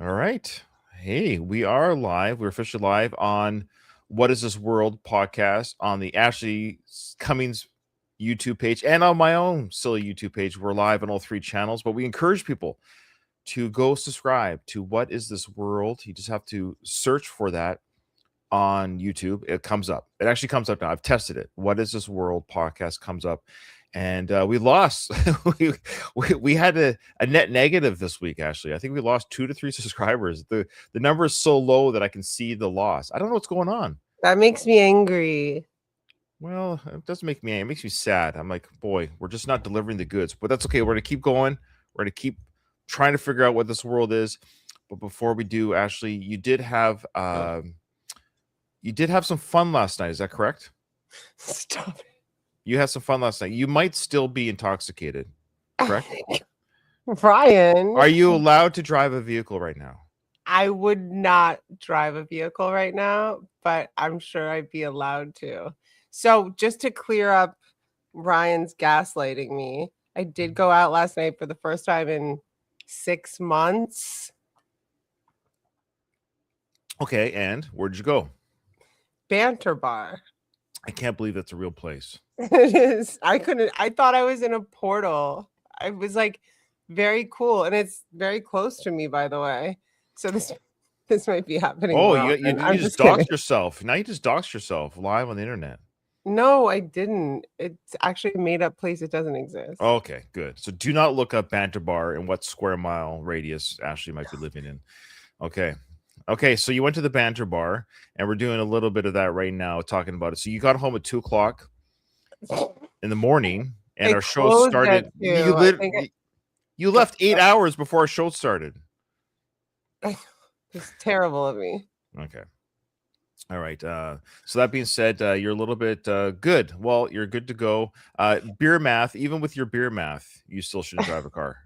All right. Hey, we are live. We're officially live on What Is This World podcast on the Ashley Cummings YouTube page and on my own silly YouTube page. We're live on all three channels, but we encourage people to go subscribe to What Is This World. You just have to search for that on YouTube. It comes up. It actually comes up now. I've tested it. What Is This World podcast comes up. And we lost. we had a net negative this week. Actually, I think we lost 2 to 3 subscribers. The number is so low that I can see the loss. I don't know what's going on. That makes me angry. Well, it doesn't make me angry. It makes me sad. I'm like, boy, we're just not delivering the goods. But that's okay. We're gonna keep going. We're gonna keep trying to figure out what this world is. But before we do, Ashley, you did have some fun last night. Is that correct? Stop it. You had some fun last night. You might still be intoxicated, correct? Ryan. Are you allowed to drive a vehicle right now? I would not drive a vehicle right now, but I'm sure I'd be allowed to. So just to clear up Ryan's gaslighting me, I did go out last night for the first time in 6 months. Okay, and where'd you go? Banter bar. I can't believe that's a real place. It is. I thought I was in a portal. I was like very cool. And it's very close to me, by the way. So this might be happening. Oh, you just doxed yourself. Now you just doxed yourself live on the internet. No, I didn't. It's actually a made up place. It doesn't exist. Okay, good. So do not look up Banter Bar and what square mile radius Ashley might be living in. Okay, so you went to the Banter Bar, and we're doing a little bit of that right now, talking about it. So you got home at 2:00 in the morning, and our show started. You left 8 hours before our show started. It's terrible of me. Okay. All right. So that being said, you're a little bit good. Well, you're good to go. Beer math, even with your beer math, you still shouldn't drive a car.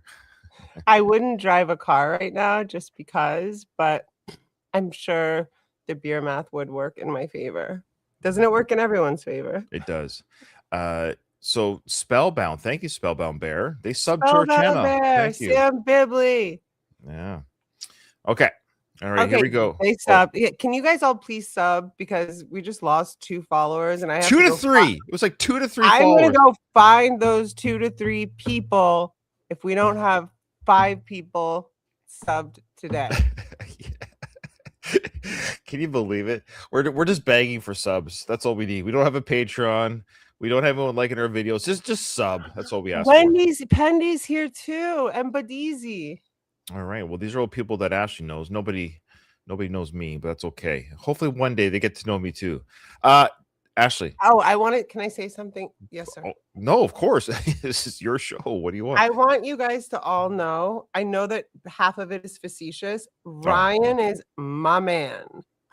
I wouldn't drive a car right now just because, but I'm sure the beer math would work in my favor. Doesn't it work in everyone's favor? It does. So Spellbound, thank you, Spellbound Bear. They subbed to our channel. Thank you. Sam Bibley. Yeah. Okay. All right, here we go. They sub. Yeah, can you guys all please sub, because we just lost 2 followers, and I have 2 to 3. It was like 2 to 3 I'm followers. gonna go find those 2 to 3 people if we don't have 5 people subbed today. Can you believe it? We're just begging for subs. That's all we need. We don't have a Patreon. We don't have anyone liking our videos. Just sub. That's all we ask Pendy's here too, and Badizi. All right. Well, these are all people that Ashley knows. Nobody knows me, but that's okay. Hopefully one day they get to know me too. Ashley. Oh, can I say something? Yes, sir. Oh, no, of course. This is your show. What do you want? I want you guys to all know, I know that half of it is facetious. Ryan is my man.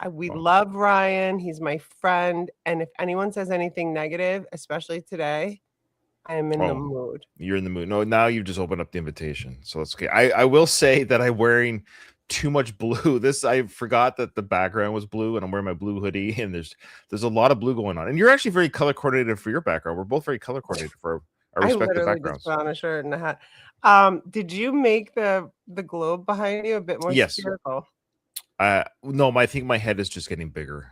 We love Ryan. He's my friend. And if anyone says anything negative, especially today, I'm in the mood. You're in the mood. No, now you've just opened up the invitation. So that's okay. I will say that I'm wearing too much blue. I forgot that the background was blue, and I'm wearing my blue hoodie, and there's a lot of blue going on. And you're actually very color coordinated for your background. We're both very color coordinated for our respective backgrounds. Just put on a shirt and a hat. Did you make the globe behind you a bit more spherical? No, I think my head is just getting bigger.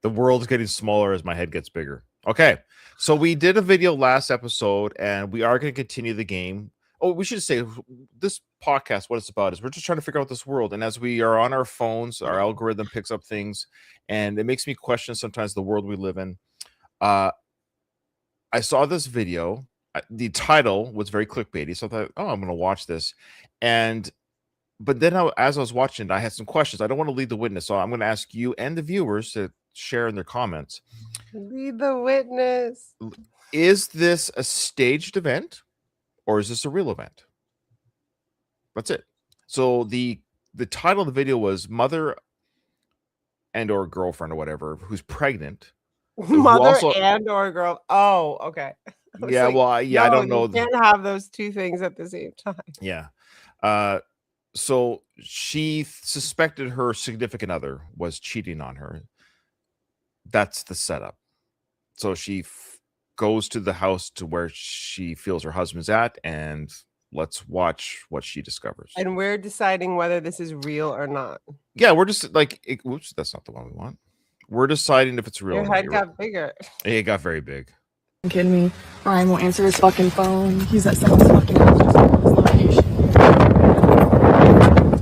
The world's getting smaller as my head gets bigger. Okay, so we did a video last episode, and we are going to continue the game. Oh, we should say this podcast, what it's about is we're just trying to figure out this world. And as we are on our phones, our algorithm picks up things, and it makes me question sometimes the world we live in. I saw this video. The title was very clickbaity, so I thought, I'm going to watch this. But then as I was watching it, I had some questions. I don't want to lead the witness, so I'm going to ask you and the viewers to share in their comments. Lead the witness. Is this a staged event, or is this a real event? That's it. So the title of the video was Mother and or Girlfriend or whatever who's pregnant. Mother and or girl. Oh, okay. Yeah, I don't know. You can't have those two things at the same time. Yeah. So she suspected her significant other was cheating on her. That's the setup. So she goes to the house to where she feels her husband's at, and let's watch what she discovers. And we're deciding whether this is real or not. Yeah, we're just like, whoops, that's not the one we want. We're deciding if it's real. Your head got bigger. It got very big. You kidding me? Ryan won't answer his fucking phone. He's at someone's fucking house. Just on his location.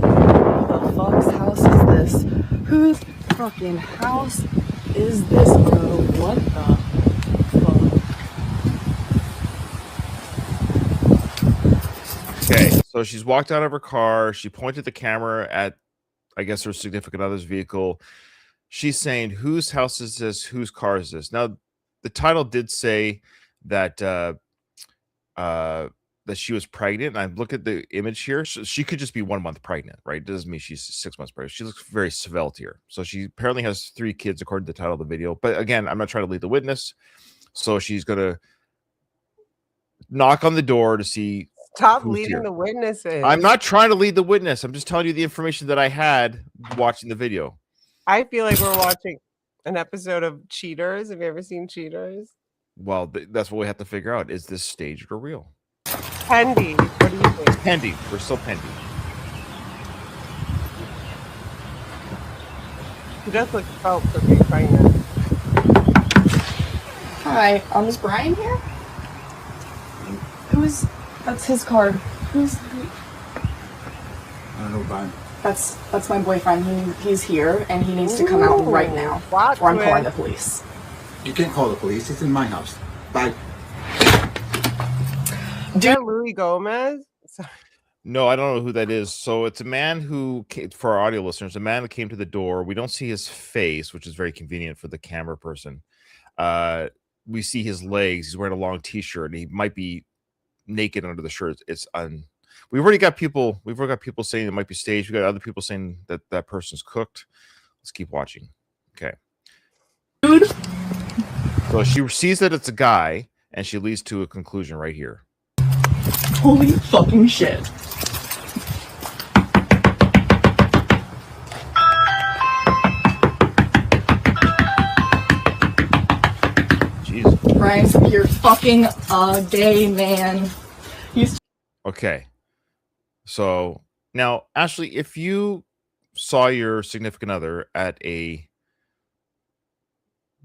Who the fuck's house is this? Whose fucking house is this, bro? What the fuck? Okay, so she's walked out of her car. She pointed the camera at, I guess, her significant other's vehicle. She's saying, whose house is this? Whose car is this? Now, the title did say that that she was pregnant. And I look at the image here. So she could just be 1 month pregnant, right? It doesn't mean she's 6 months pregnant. She looks very svelte here. So she apparently has 3 kids, according to the title of the video. But again, I'm not trying to lead the witness. So she's going to knock on the door to see. Stop leading the witnesses. I'm not trying to lead the witness. I'm just telling you the information that I had watching the video. I feel like we're watching an episode of Cheaters. Have you ever seen Cheaters? Well, that's what we have to figure out. Is this staged or real? Pendy, what do you think? Pendy. We're still Pendy. He does look felt for being pregnant. Hi, is Brian here? That's his card. I don't know, Brian. That's my boyfriend. He's here and he needs to come out right now. Or I'm calling the police. You can't call the police. It's in my house. Bye. Is that Louis Gomez? Sorry. No, I don't know who that is. So it's a man who, for our audio listeners, a man who came to the door. We don't see his face, which is very convenient for the camera person. We see his legs. He's wearing a long t-shirt. And he might be naked under the shirt. We've already got people saying it might be staged. We got other people saying that that person's cooked. Let's keep watching. Okay. Dude. So she sees that it's a guy, and she leads to a conclusion right here. Holy fucking shit. Jesus. Ryan, you're fucking a gay man. Okay. So now, Ashley, if you saw your significant other at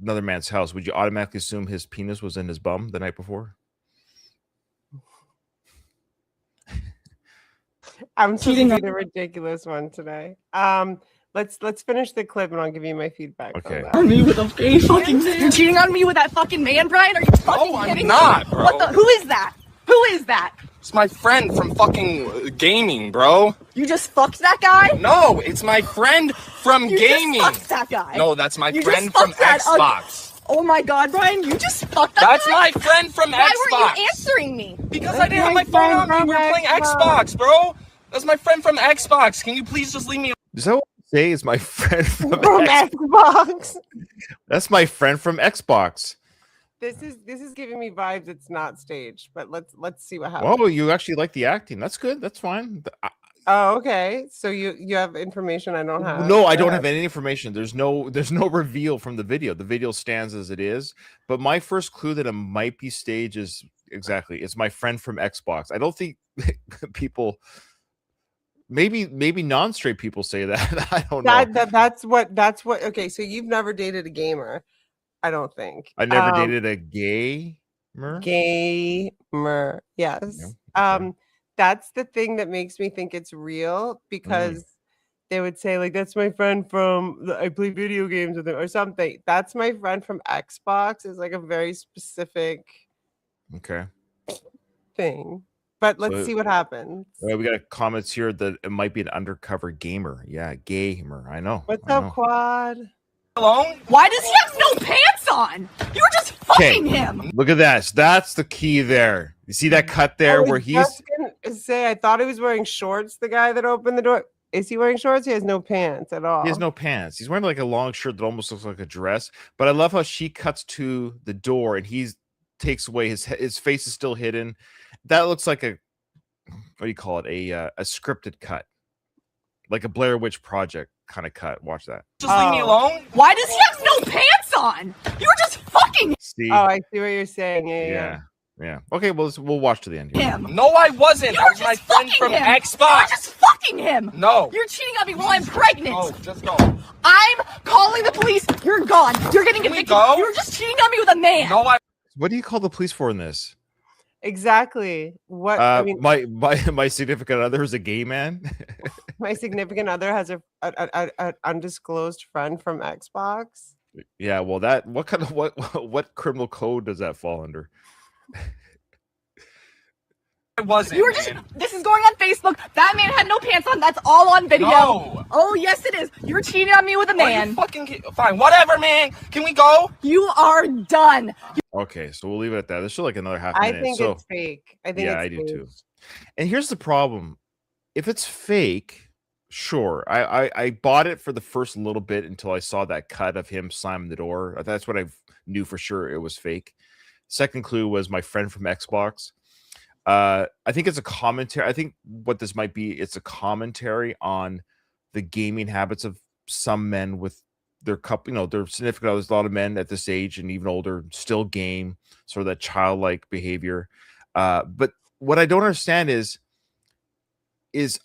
another man's house, would you automatically assume his penis was in his bum the night before? I'm cheating on the ridiculous one today. Let's finish the clip and I'll give you my feedback. Okay. On me with a gay fucking man. You're cheating on me with that fucking man, Brian? Are you fucking kidding me? I'm not, bro. What the? Who is that? Who is that? It's my friend from fucking gaming, bro. You just fucked that guy? No, it's my friend from gaming. You just fucked that guy. No, that's my You friend just from fucked that Xbox. Oh my god, Brian, you just fucked that That's guy? my friend from Why Xbox. weren't you answering me? Because I didn't have my phone on me. We were playing Xbox, bro. That's my friend from Xbox. Can you please just leave me? Is that what you say? Is my friend from Xbox? That's my friend from Xbox. This is giving me vibes. It's not staged, but let's see what happens. Oh, you actually like the acting. That's good. That's fine. Oh, okay. So you have information I don't have. No, I don't have any information. There's no reveal from the video. The video stands as it is. But my first clue that it might be staged is exactly. It's my friend from Xbox. I don't think people. Maybe non-straight people say that. I don't know. That's what. Okay, so you've never dated a gamer. I don't think. I never dated a gamer. Gamer, yes. Yeah, okay. That's the thing that makes me think it's real because they would say like, "That's my friend from I play video games with him" or something. That's my friend from Xbox is like a very specific thing. But let's see what happens. We got comments here that it might be an undercover gamer. Yeah, gamer. I know. What's up, Quad? Alone? Why does he have no pants on? You were just fucking him. Look at that. That's the key there. You see that cut there where he's gonna say I thought he was wearing shorts, the guy that opened the door. Is he wearing shorts? He has no pants at all. He has no pants. He's wearing like a long shirt that almost looks like a dress. But I love how she cuts to the door and he takes away his face is still hidden. That looks like a what do you call it? A scripted cut. Like a Blair Witch Project kind of cut. Watch that. Just leave me alone. Why does he have no pants on? You were just fucking. See? Oh, I see what you're saying. Yeah. Yeah. Okay. Well, we'll watch to the end. Here. Him. No, I wasn't. You That were was my just friend fucking from him. You were Xbox. just fucking him. No. You're cheating on me while I'm pregnant. Oh, just go. I'm calling the police. You're gone. You're getting Can we evicted. go? You were just cheating on me with a man. No, What do you call the police for in this? Exactly. What I mean, my significant other is a gay man. my significant other has a undisclosed friend from Xbox. Yeah. Well, what criminal code does that fall under? I wasn't. You were just. man. This is going on Facebook. That man had no pants on. That's all on video. No. Oh yes, it is. You're cheating on me with a Are man. you fucking fine? Whatever, man. Can we go? You are done. Okay, so we'll leave it at that. This should like another half I minute. think so, it's fake. I think yeah, it's I do fake. too. And here's the problem: if it's fake, sure, I bought it for the first little bit until I saw that cut of him slamming the door. That's what I knew for sure it was fake. Second clue was my friend from Xbox. I think it's a commentary. I think what this might be, it's a commentary on the gaming habits of some men with their couple, their significant others. A lot of men at this age and even older still game, sort of that childlike behavior. But what I don't understand is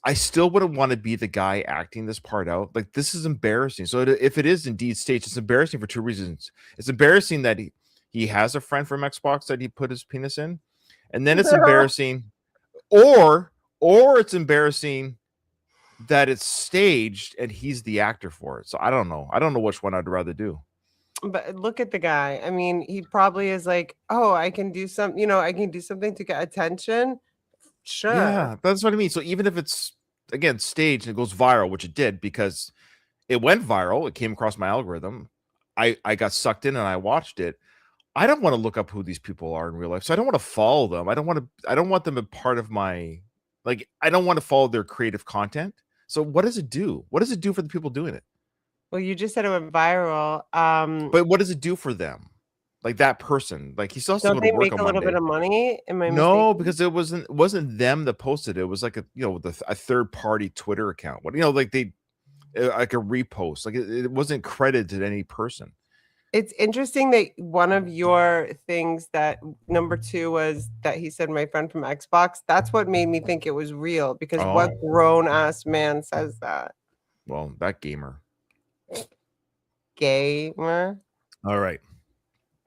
I still wouldn't want to be the guy acting this part out. Like, this is embarrassing. So if it is indeed staged, it's embarrassing for two reasons. It's embarrassing that he has a friend from Xbox that he put his penis in, and then it's embarrassing, or it's embarrassing that it's staged and he's the actor for it. So I don't know. I don't know which one I'd rather do. But look at the guy. I mean, he probably is like, oh, I can do something, I can do something to get attention. Sure. Yeah, that's what I mean. So even if it's, again, staged and it goes viral, which it did because it went viral, it came across my algorithm. I got sucked in and I watched it. I don't want to look up who these people are in real life. So I don't want to follow them. I don't want them a part of my, I don't want to follow their creative content. So what does it do? What does it do for the people doing it? Well, you just said it went viral. But what does it do for them? Like that person, like he still has to Don't go they to work make on a little Monday. bit of money? Am I No, mistaken? because it wasn't them that posted it. It was like a third party Twitter account. What like they like a repost. Like it wasn't credited to any person. It's interesting that one of your things that number 2 was that he said my friend from Xbox. That's what made me think it was real because what Oh. grown ass man says that? Well, that gamer. Gamer. All right.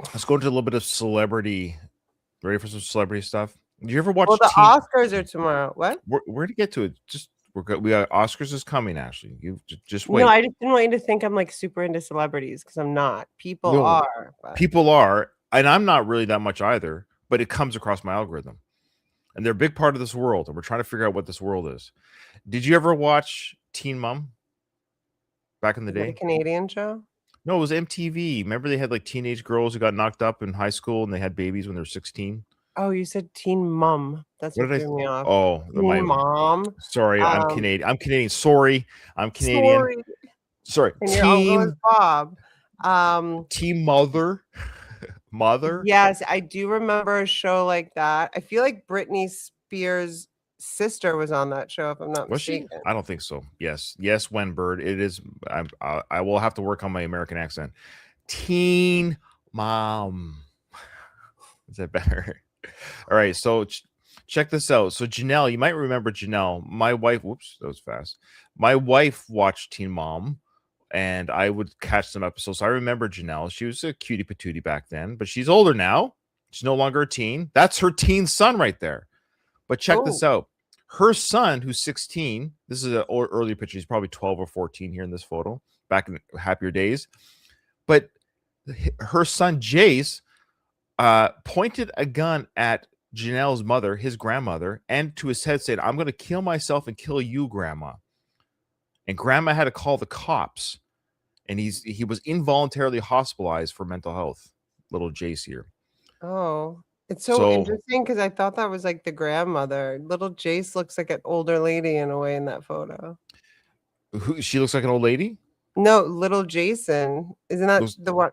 Let's go into a little bit of celebrity. Ready for some celebrity stuff? Did you ever watch Well, the Teen- Oscars are tomorrow. What? We're to get to it. Just we got Oscars is coming, Ashley. You just wait. No, I just didn't want you to think I'm like super into celebrities because I'm not. People No, are. But... People are, and I'm not really that much either, but it comes across my algorithm. And they're a big part of this world, and we're trying to figure out what this world is. Did you ever watch Teen Mom back in the Is it a day? Canadian show? No, it was MTV. Remember they had like teenage girls who got knocked up in high school and they had babies when they were 16? Oh, you said Teen Mom. That's What what did I threw me off. Oh, Teen Mom. sorry, I'm Canadian. I'm Canadian. Sorry, I'm Canadian. Sorry. And your uncle is Bob. Team Mother. Mother? Yes, I do remember a show like that. I feel like Britney Spears' sister was on that show, if I'm not Was she? mistaken. I don't think so. Yes, Wenbird. It is. I will have to work on my American accent. Teen Mom. Is that better? All right. So check this out. So Janelle, you might remember Janelle. My wife. Whoops, that was fast. My wife watched Teen Mom, and I would catch some episodes. So I remember Janelle. She was a cutie patootie back then, but she's older now. She's no longer a teen. That's her teen son right there. But check this out. Her son, who's 16, this is an earlier picture. He's probably 12 or 14 here in this photo, back in happier days. But her son, Jace, pointed a gun at Janelle's mother, his grandmother, and to his head said, "I'm going to kill myself and kill you, Grandma." And Grandma had to call the cops. And he was involuntarily hospitalized for mental health. Little Jace here. Oh. It's so interesting because I thought that was like the grandmother. Little Jace looks like an older lady in a way in that photo. She looks like an old lady? No, little Jason. Isn't that the one?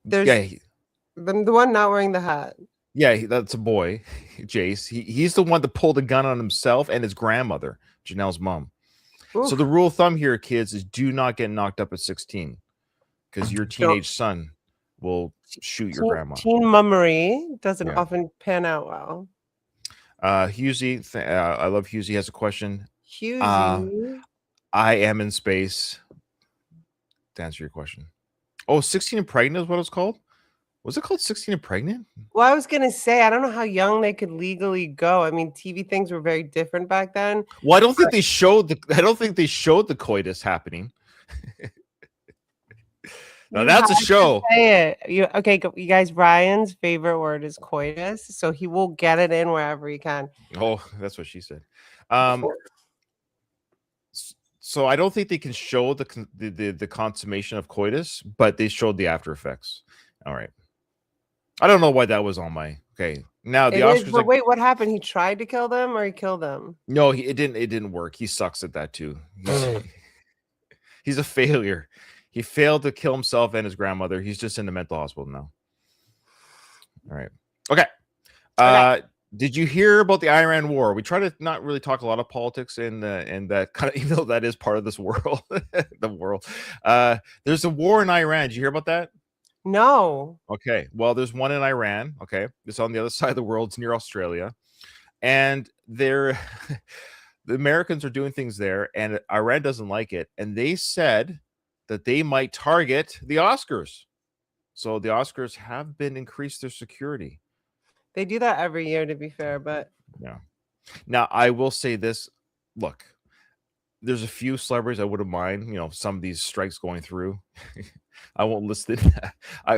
There's the one not wearing the hat. Yeah, that's a boy, Jace. He's the one that pulled a gun on himself and his grandmother, Janelle's mom. Oof. So the rule of thumb here, kids, is do not get knocked up at 16 because your teenage son will shoot your Teen, grandma. teen mummery doesn't Yeah. often pan out well. Husey, I love Husey has a question. Husey. I am in space. To answer your question. Oh, 16 and pregnant is what it's called? Was it called 16 and pregnant? Well, I was gonna say I don't know how young they could legally go. I mean, TV things were very different back then. Well, I don't think they showed the coitus happening. Now You that's a have to show. say it. Okay, you guys, Ryan's favorite word is coitus, so he will get it in wherever he can. Oh, that's what she said. So I don't think they can show the consummation of coitus, but they showed the after effects. All right. I don't know why that was on my okay. Now the Oscars. But wait, what happened? He tried to kill them, or he killed them? No, it didn't work. He sucks at that too. He's a failure. He failed to kill himself and his grandmother. He's just in the mental hospital now. All right. Okay. Did you hear about the Iran war? We try to not really talk a lot of politics in that kind of, even though that is part of this world, the world. There's a war in Iran. Did you hear about that? No. Okay. Well, there's one in Iran. Okay. It's on the other side of the world. It's near Australia. And the Americans are doing things there, and Iran doesn't like it. And they said that they might target the Oscars. So the Oscars have been increased their security. They do that every year, to be fair, but yeah. Now I will say this: look, there's a few celebrities I wouldn't mind. Some of these strikes going through. I won't list it.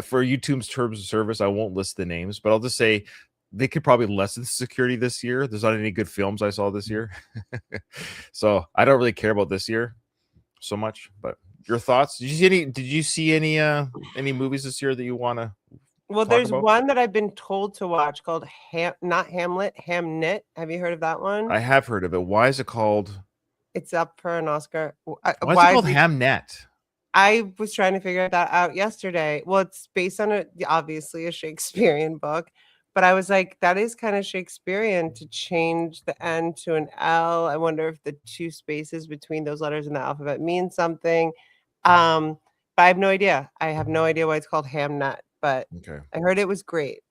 For YouTube's terms of service, I won't list the names, but I'll just say they could probably lessen security this year. There's not any good films I saw this year, so I don't really care about this year so much. But your thoughts? Did you see any movies this year that you want to? Well, there's one that I've been told to watch called not Hamlet, Hamnet. Have you heard of that one? I have heard of it. Why is it called? It's up for an Oscar. Why is it called Hamnet? I was trying to figure that out yesterday. Well, it's based on obviously a Shakespearean book, but I was like, that is kind of Shakespearean to change the N to an L. I wonder if the two spaces between those letters in the alphabet mean something. But I have no idea. I have no idea why it's called Hamnet. But okay. I heard it was great.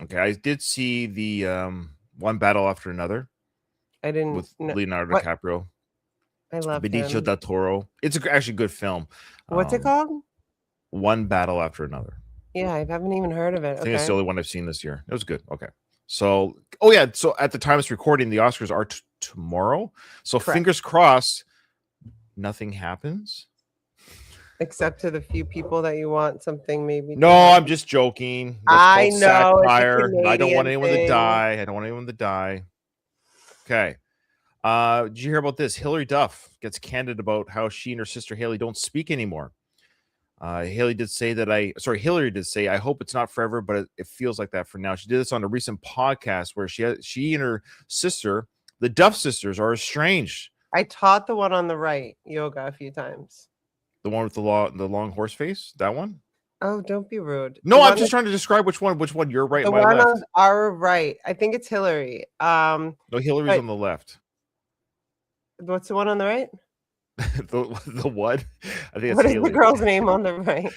Okay, I did see the One Battle After Another. I didn't with Leonardo DiCaprio. I love Benicio del Toro. It's actually a good film. What's it called? One Battle After Another. Yeah, I haven't even heard of it. I think it's the only one I've seen this year. It was good. Okay. So, so at the time it's recording, the Oscars are tomorrow. So correct. Fingers crossed, nothing happens. Except to the few people that you want something maybe. No, I'm just joking. I know. I don't want anyone to die. Okay. Did you hear about this? Hillary Duff gets candid about how she and her sister Haley don't speak anymore. Hillary did say, I hope it's not forever, but it feels like that for now. She did this on a recent podcast where she and her sister, the Duff sisters, are estranged. I taught the one on the right yoga a few times. The one with the long horse face? That one? Oh, don't be rude. No, I'm just trying to describe which one you're right and my left. The one on our right. I think it's Hillary. No, Hillary's on the left. What's the one on the right? the what? I think it's what Haley. Is the girl's name on the right?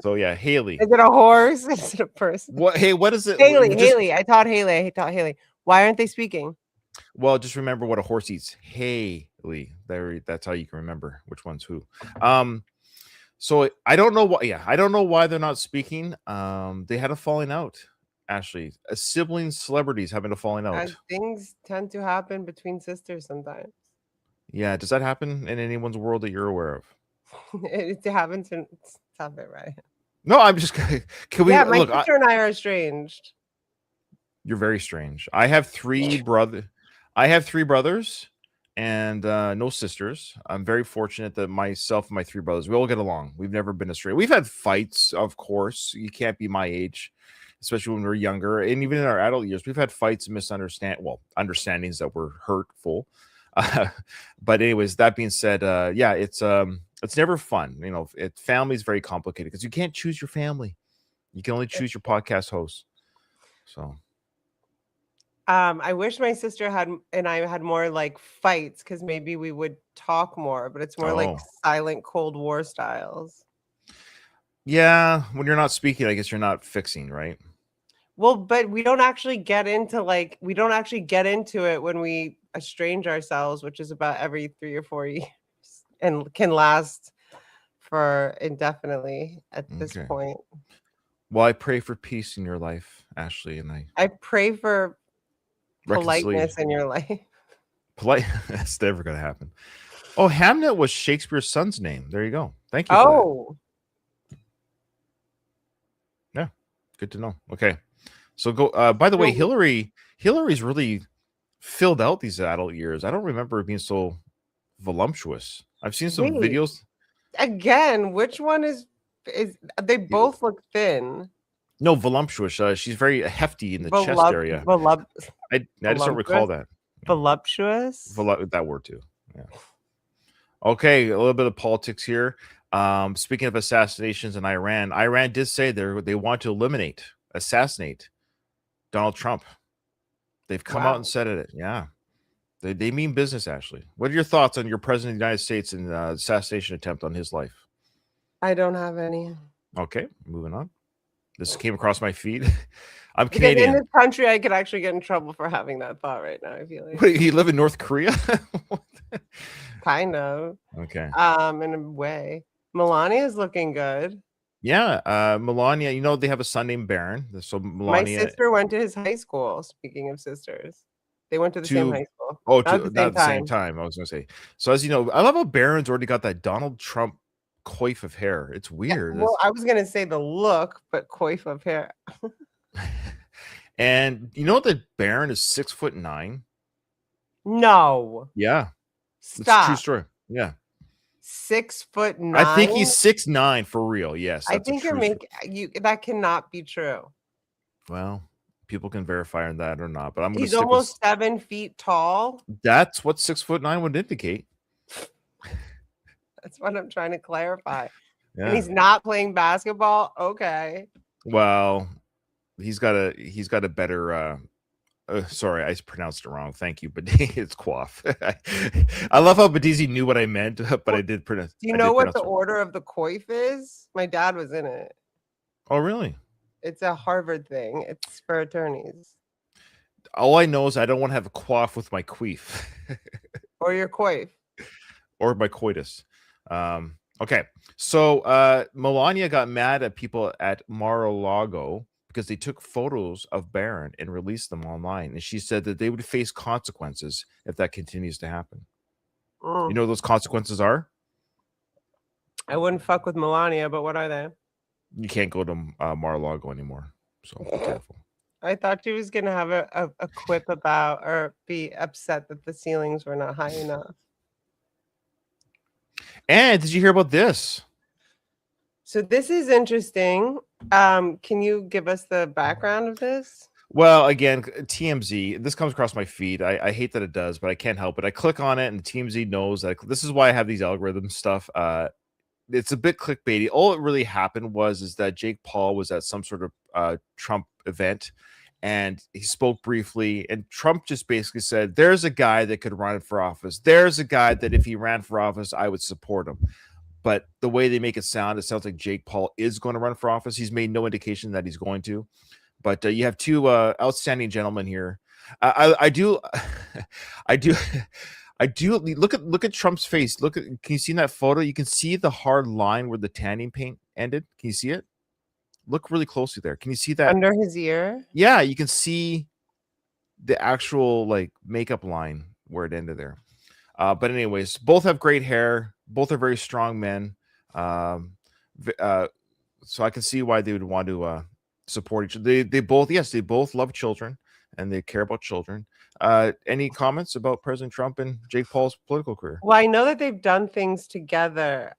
So yeah, Haley. Is it a horse? Is it a person? What? Hey, what is it? Haley. I taught Haley. Why aren't they speaking? Well, just remember what a horse eats. Haley. That's how you can remember which one's who. So I don't know why. Yeah, I don't know why they're not speaking. They had a falling out. Ashley, siblings, celebrities having a falling out. Things tend to happen between sisters sometimes. Yeah, does that happen in anyone's world that you're aware of? It happens in stop it, right? No, I'm just. Can we? Yeah, my sister and I are estranged. You're very strange. I have three brothers. And no sisters. I'm very fortunate that myself and my three brothers, we all get along. We've never been estranged. We've had fights, of course. You can't be my age, especially when we're younger, and even in our adult years, we've had fights and understandings that were hurtful. But anyways, that being said, it's never fun. Family is very complicated because you can't choose your family. You can only choose your podcast host. So. I wish my sister and I had more like fights because maybe we would talk more, but it's more like silent Cold War styles. Yeah, when you're not speaking, I guess you're not fixing, right? Well, but we don't actually get into it when we estrange ourselves, which is about every 3 or 4 years and can last for indefinitely at this Okay. point. Well, I pray for peace in your life, Ashley, and I I pray for politeness reconciliation. in your life. Polite. That's never gonna happen. Oh, Hamnet was Shakespeare's son's name. There you go. Thank you for that. Oh, Yeah, good to know. Okay, so go. By the way, so Hillary's really filled out these adult years. I don't remember her being so voluptuous. I've seen some wait, videos. again, which one is they both look thin. No, voluptuous. She's very hefty in the chest area. I just don't recall that. Voluptuous. That word too. Yeah. Okay, a little bit of politics here. Speaking of assassinations in Iran did say they want to assassinate Donald Trump. They've come out and said it. Yeah. They mean business, Ashley. What are your thoughts on your president of the United States and assassination attempt on his life? I don't have any. Okay, moving on. This came across my feed. I'm Because in Canadian. this country, I could actually get in trouble for having that thought right now. I feel like Wait, you live in North Korea? kind of, Okay. in a way. Melania is looking good. Yeah, Melania, they have a son named Baron. So My Melania sister went to his high school. Speaking of sisters, they went to the same high school. Not at the not same at the same time. time. I was gonna say. So as you know, I love how Baron's already got that Donald Trump coif of hair. It's weird. Well, I was gonna say the look, but coif of hair. And you know that Baron is 6'9". No, Yeah, it's a true stop. story. Yeah, 6'9". I think he's 6'9" for real. Yes, I that's think a you're true story. making that cannot be true. Well, people can verify on that or not, but I'm gonna He's stick with almost 7 feet tall. that's what 6'9" would indicate. That's what I'm trying to clarify. And Yeah. he's not playing basketball. Okay. Well, he's got a better sorry, I pronounced it wrong. Thank you, but it's quaff. I love how Badizi knew what I meant, but I did pronounce. Do you I know did what the pronounce it. order of the coif is? My dad was in it. Oh, really? It's a Harvard thing. It's for attorneys. All I know is I don't want to have a quaff with my queef Or your coif. or my coitus. Okay, so Melania got mad at people at Mar-a-Lago because they took photos of Barron and released them online, and she said that they would face consequences if that continues to happen. You know what those consequences are? I wouldn't fuck with Melania, but what are they? You can't go to Mar-a-Lago anymore, so be careful. I thought she was gonna have a quip about or be upset that the ceilings were not high enough. And did you hear about this? So this is interesting. Can you give us the background of this? Well, again, TMZ, this comes across my feed. I hate that it does, but I can't help it. I click on it and TMZ knows that this is why I have these algorithm stuff. It's a bit clickbaity. All that really happened is that Jake Paul was at some sort of Trump event and he spoke briefly, and Trump just basically said, there's a guy that could run for office. There's a guy that if he ran for office, I would support him. But the way they make it sounds like Jake Paul is going to run for office. He's made no indication that he's going to. But you have two outstanding gentlemen here. I do look at Trump's face. Can you see in that photo? You can see the hard line where the tanning paint ended. Can you see it? Look really closely there. Can you see that under his ear? Yeah, you can see the actual makeup line where it ended there. But anyways, both have great hair. Both are very strong men. So I can see why they would want to support each other. They both love children and they care about children. Any comments about President Trump and Jake Paul's political career? Well, I know that they've done things together.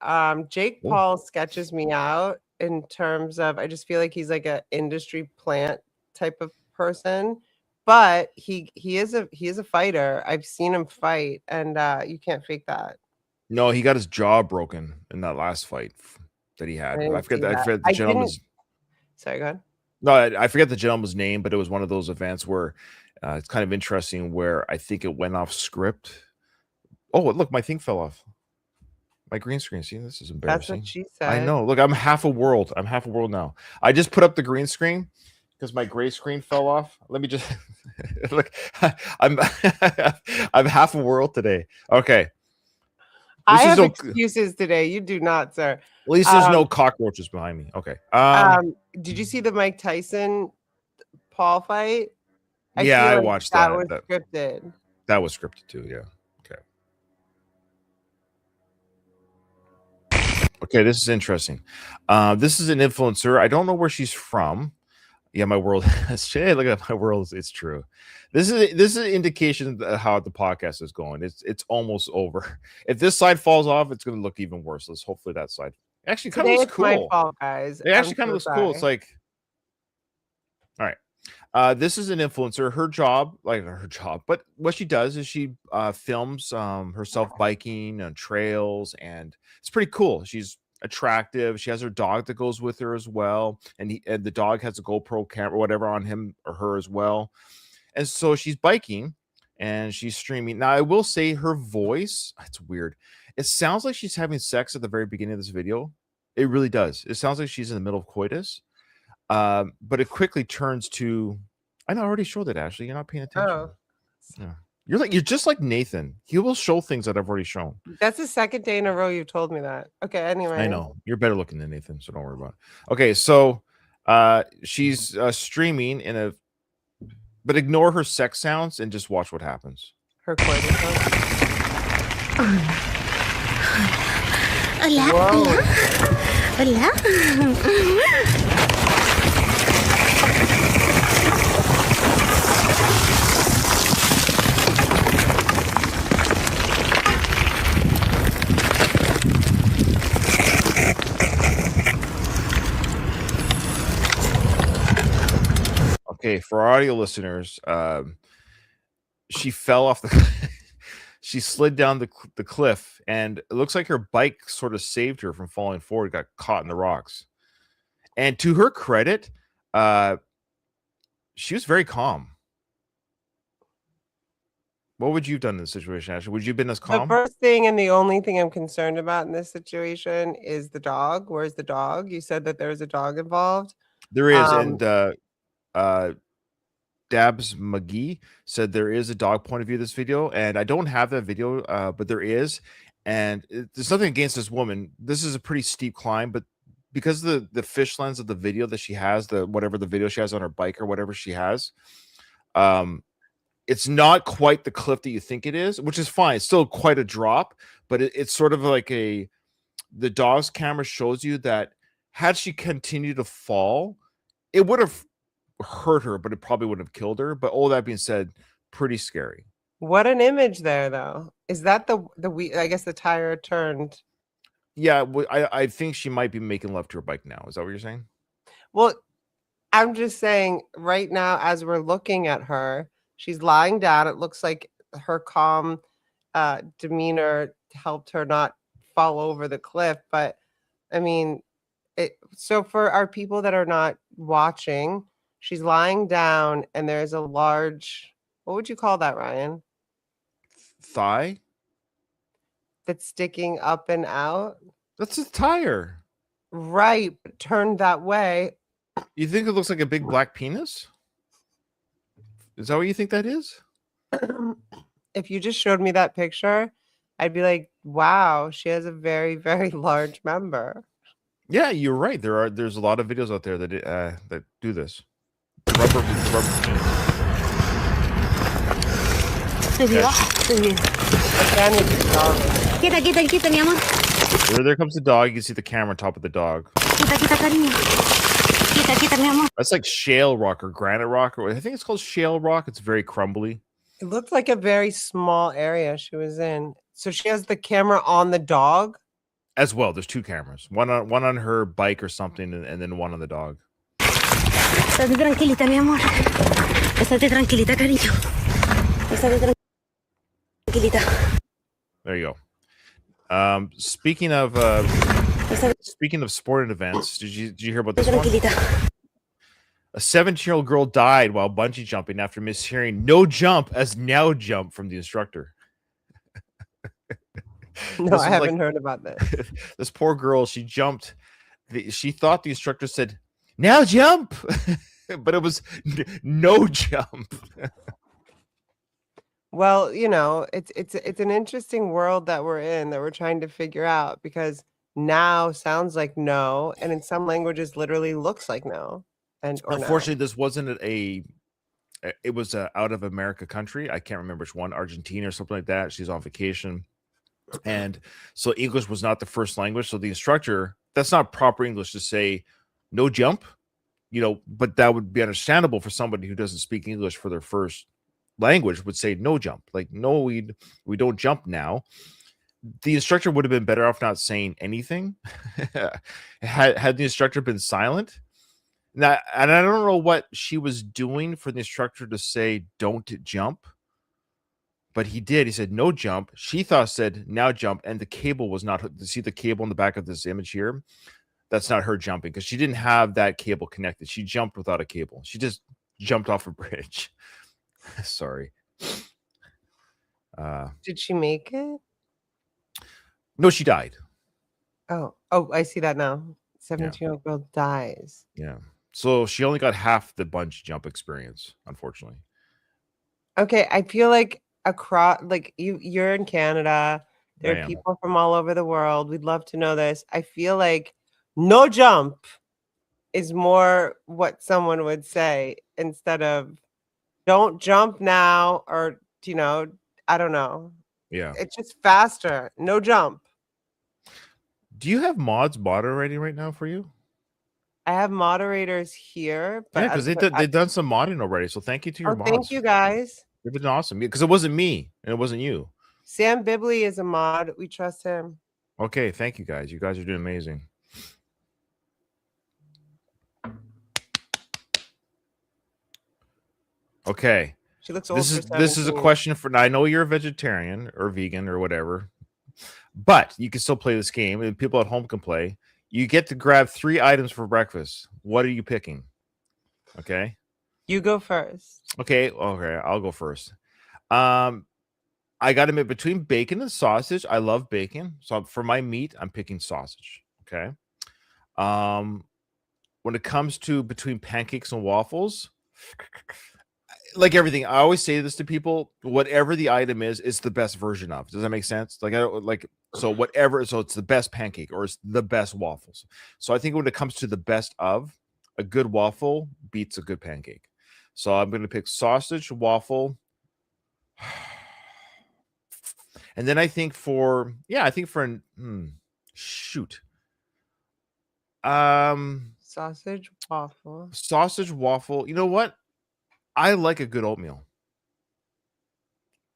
Jake Paul sketches me out in terms of, I just feel like he's like an industry plant type of person, but he is a fighter. I've seen him fight, and you can't fake that. No, he got his jaw broken in that last fight that he had. I forget the gentleman's. Sorry, go ahead. No, I forget the gentleman's name, but it was one of those events where it's kind of interesting where I think it went off script. Oh, look, my thing fell off. My green screen. See, this is That's embarrassing. what she said. I know. Look, I'm half a world. I'm half a world now. I just put up the green screen because my gray screen fell off. Let me just look. I'm I'm half a world today. Okay. I This is have no, excuses today. You do not, sir. at least there's no cockroaches behind me. Okay. Did you see the Mike Tyson Paul fight? Yeah, feel I like watched that. that. Was scripted. That was scripted too. Yeah. Okay, this is interesting. This is an influencer. I don't know where she's from. Yeah, my world. Shit, look at my world. It's true. This is an indication of how the podcast is going. It's almost over. If this side falls off, it's going to look even worse. Let's hopefully that side actually kind of Today looks it's my cool. fault, guys. It actually kind of so looks cool. It's sorry. like, all right. This is an influencer. Her job, but what she does is she films herself biking on trails, and it's pretty cool. She's attractive. She has her dog that goes with her as well, and the dog has a GoPro camera, or whatever, on him or her as well. And so she's biking and she's streaming. Now, I will say her voice, it's weird. It sounds like she's having sex at the very beginning of this video. It really does. It sounds like she's in the middle of coitus. But it quickly turns to, I know I already showed it, Ashley. You're not paying attention. Oh, Yeah. You're just like Nathan. He will show things that I've already shown. that's the second day in a row you told me that. Okay, anyway. I know. You're better looking than Nathan, so don't worry about it. Okay, so she's streaming but ignore her sex sounds and just watch what happens. Her coitus. Hola, hola, hola. Okay, for our audio listeners, she fell off the she slid down the cliff, and it looks like her bike sort of saved her from falling forward, got caught in the rocks. And to her credit, she was very calm. What would you have done in this situation, Ashley? Would you have been as The calm? first thing and the only thing I'm concerned about in this situation is the dog. Where's the dog? You said that there's a dog involved. There is, and Dabs McGee said there is a dog point of view of this video, and I don't have that video, but there is, and there's nothing against this woman. This is a pretty steep climb, but because the fish lens of the video that she has, whatever the video she has on her bike or whatever she has, it's not quite the cliff that you think it is, which is fine. It's still quite a drop, but it's sort of like the dog's camera shows you that had she continued to fall, it would have hurt her, but it probably would have killed her. But all that being said, pretty scary. What an image there, though. Is that I guess the tire turned. Yeah, I think she might be making love to her bike now. Is that what you're saying? Well, I'm just saying right now, as we're looking at her, she's lying down. It looks like her calm demeanor helped her not fall over the cliff. But I mean, so for our people that are not watching, she's lying down and there's a large, what would you call that, Ryan? Thigh? That's sticking up and out. That's a tire. Right, but turned that way. You think it looks like a big black penis? Is that what you think that is? If you just showed me that picture, I'd be like, wow, she has a very, very large member. Yeah, you're right. There's a lot of videos out there that do this. Rubber. Estoy viva, estoy bien. Again, it's a dog. Quieta, quieta, quieta, mi amor. There comes the dog. You can see the camera on top of the dog. Quieta, quieta, cariño. Quieta, quieta, mi amor. That's like shale rock or granite rock, or I think it's called shale rock. It's very crumbly. It looked like a very small area she was in. So she has the camera on the dog. As well, there's two cameras. One on her bike or something, and then one on the dog. Estate tranquilita, mi amor. Estate tranquilita, cariño. Estate tranquilita. There you go. Speaking of sporting events, did you hear about this one? Tranquilita. A 17-year-old girl died while bungee jumping after mishearing "no jump" as "now jump" from the instructor. No, This I was like haven't heard about this. this poor girl. She jumped. She thought the instructor said, "Now jump," but it was no jump. Well, it's an interesting world that we're in that we're trying to figure out because now sounds like no, and in some languages literally looks like no and or no. Unfortunately, this wasn't it was a out of America country. I can't remember which one, Argentina or something like that. She's on vacation. And so English was not the first language. So the instructor, that's not proper English to say no jump, but that would be understandable for somebody who doesn't speak English for their first language, would say no jump. Like, no, we don't jump now. The instructor would have been better off not saying anything. had the instructor been silent. Now, and I don't know what she was doing for the instructor to say don't jump, but he did. He said no jump. She thought said now jump, and the cable was not. See the cable in the back of this image here? That's not her jumping because she didn't have that cable connected. She jumped without a cable. She just jumped off a bridge. Sorry. Did she make it? No, she died. Oh, I see that now. 17-year-old girl dies. Yeah. So she only got half the bungee jump experience, unfortunately. Okay, I feel like across, like you're in Canada. There I are am. people from all over the world. We'd love to know this. I feel like no jump is more what someone would say instead of don't jump now, or I don't know. Yeah. It's just faster. No jump. Do you have mods moderating right now for you? I have moderators here, but Yeah, because they've done some modding already. So thank you to your mods. thank you guys. You've been awesome. Because it wasn't me and it wasn't you. Sam Bibley is a mod. We trust him. Okay, thank you guys. You guys are doing amazing. Okay. She looks old. This for is a 17. question for. Now, I know you're a vegetarian or vegan or whatever, but you can still play this game, and people at home can play. You get to grab 3 items for breakfast. What are you picking? Okay. You go first. Okay. I'll go first. I got to admit, between bacon and sausage, I love bacon. So for my meat, I'm picking sausage. Okay. When it comes to between pancakes and waffles, like everything, I always say this to people: whatever the item is the best version of. Does that make sense? Like, I don't like so whatever. So it's the best pancake or it's the best waffles. So I think when it comes to the best of, a good waffle beats a good pancake. So I'm going to pick sausage, waffle. And then I think shoot. Sausage waffle. Sausage waffle. You know what? I like a good oatmeal.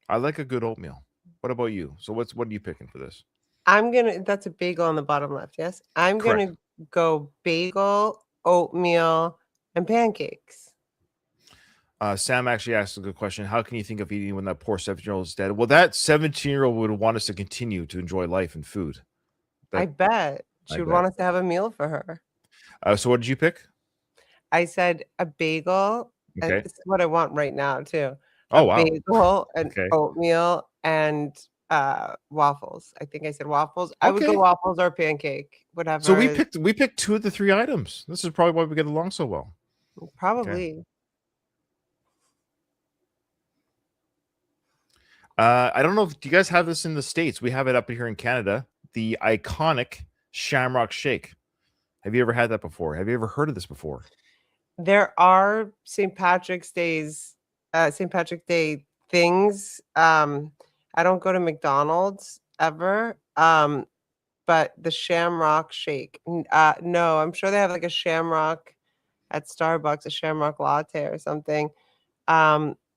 What about you? So what are you picking for this? That's a bagel on the bottom left. Yes. I'm Correct. gonna go bagel, oatmeal, and pancakes. Sam actually asked a good question. How can you think of eating when that poor 17-year-old is dead? Well, that 17-year-old would want us to continue to enjoy life and food. I bet she I would bet. want us to have a meal for her. So what did you pick? I said a bagel. And Okay. this is what I want right now too. Oh, A wow. bagel, an Okay. oatmeal, and waffles. I think I said waffles. I would Okay. go waffles or pancake, whatever. So we picked 2 of the 3 items. This is probably why we get along so well. Probably. I don't know if do you guys have this in the States. We have it up here in Canada. The iconic Shamrock Shake. Have you ever had that before? Have you ever heard of this before? There are St. Patrick's Day things. I don't go to McDonald's ever. But the Shamrock Shake. No, I'm sure they have like a Shamrock at Starbucks, a Shamrock latte or something.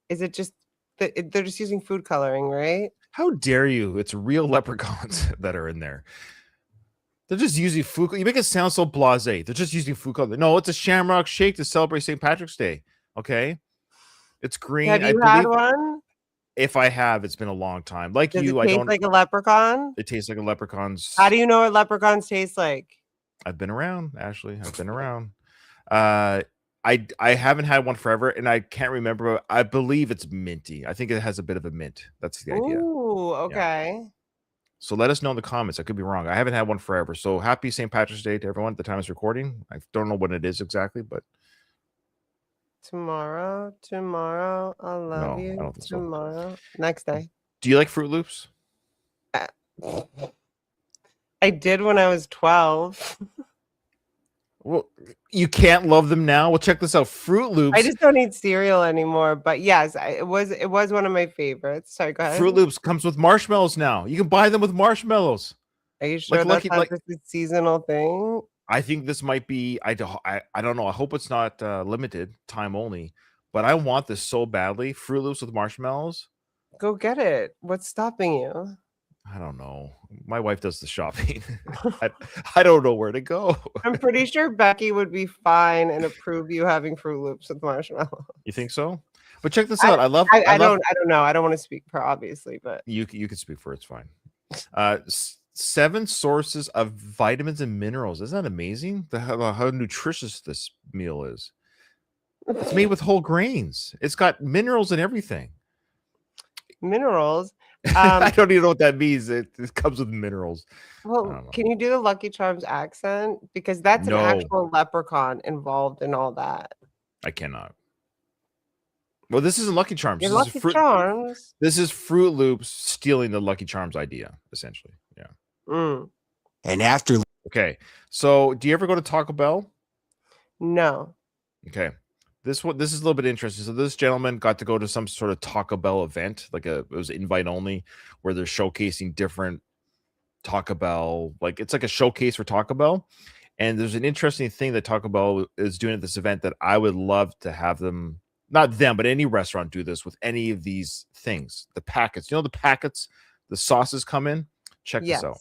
Is it just they're just using food coloring, right? How dare you? It's real leprechauns that are in there. They're just using food. You make it sound so blasé. They're just using food color. No, it's a Shamrock Shake to celebrate St. Patrick's Day. Okay, it's green. Have you had one? If I have, it's been a long time. Like Does you, it I taste don't. like a leprechaun? It tastes like a leprechaun's. How do you know what leprechauns taste like? I've been around, Ashley. I've been around. I haven't had one forever, and I can't remember. I believe it's minty. I think it has a bit of a mint. That's the idea. Ooh, okay. So let us know in the comments. I could be wrong. I haven't had one forever. So happy St. Patrick's Day to everyone at the time it's recording. I don't know when it is exactly, but Tomorrow. I love no, I you. don't think so. Tomorrow. Next day. Do you like Fruit Loops? I did when I was 12. Well, you can't love them now. Well, check this out. Fruit Loops. I just don't eat cereal anymore. But yes, it was one of my favorites. Sorry, go ahead. Fruit Loops comes with marshmallows now. You can buy them with marshmallows. Are you sure that's not just a seasonal thing? I think this might be. I don't know. I hope it's not limited time only. But I want this so badly. Fruit Loops with marshmallows. Go get it. What's stopping you? I don't know. My wife does the shopping. I don't know where to go. I'm pretty sure Becky would be fine and approve you having Fruit Loops with marshmallow. You think so? But check this out. I don't know. I don't want to speak for obviously, but you can speak for it. It's fine. 7 sources of vitamins and minerals. Isn't that amazing? How nutritious this meal is. It's made with whole grains. It's got minerals and everything. Minerals. I don't even know what that means. It comes with minerals. Well, can you do the Lucky Charms accent? Because that's an actual leprechaun involved in all that. I cannot. Well, this isn't Lucky Charms. Charms. This is Fruit Loops stealing the Lucky Charms idea, essentially. Yeah. And after. Okay. So, do you ever go to Taco Bell? No. Okay. This is a little bit interesting. So this gentleman got to go to some sort of Taco Bell event, it was invite only, where they're showcasing different Taco Bell, it's like a showcase for Taco Bell. And there's an interesting thing that Taco Bell is doing at this event that I would love to have them, not them, but any restaurant do this with any of these things. The packets, the packets, the sauces come in. Check this out.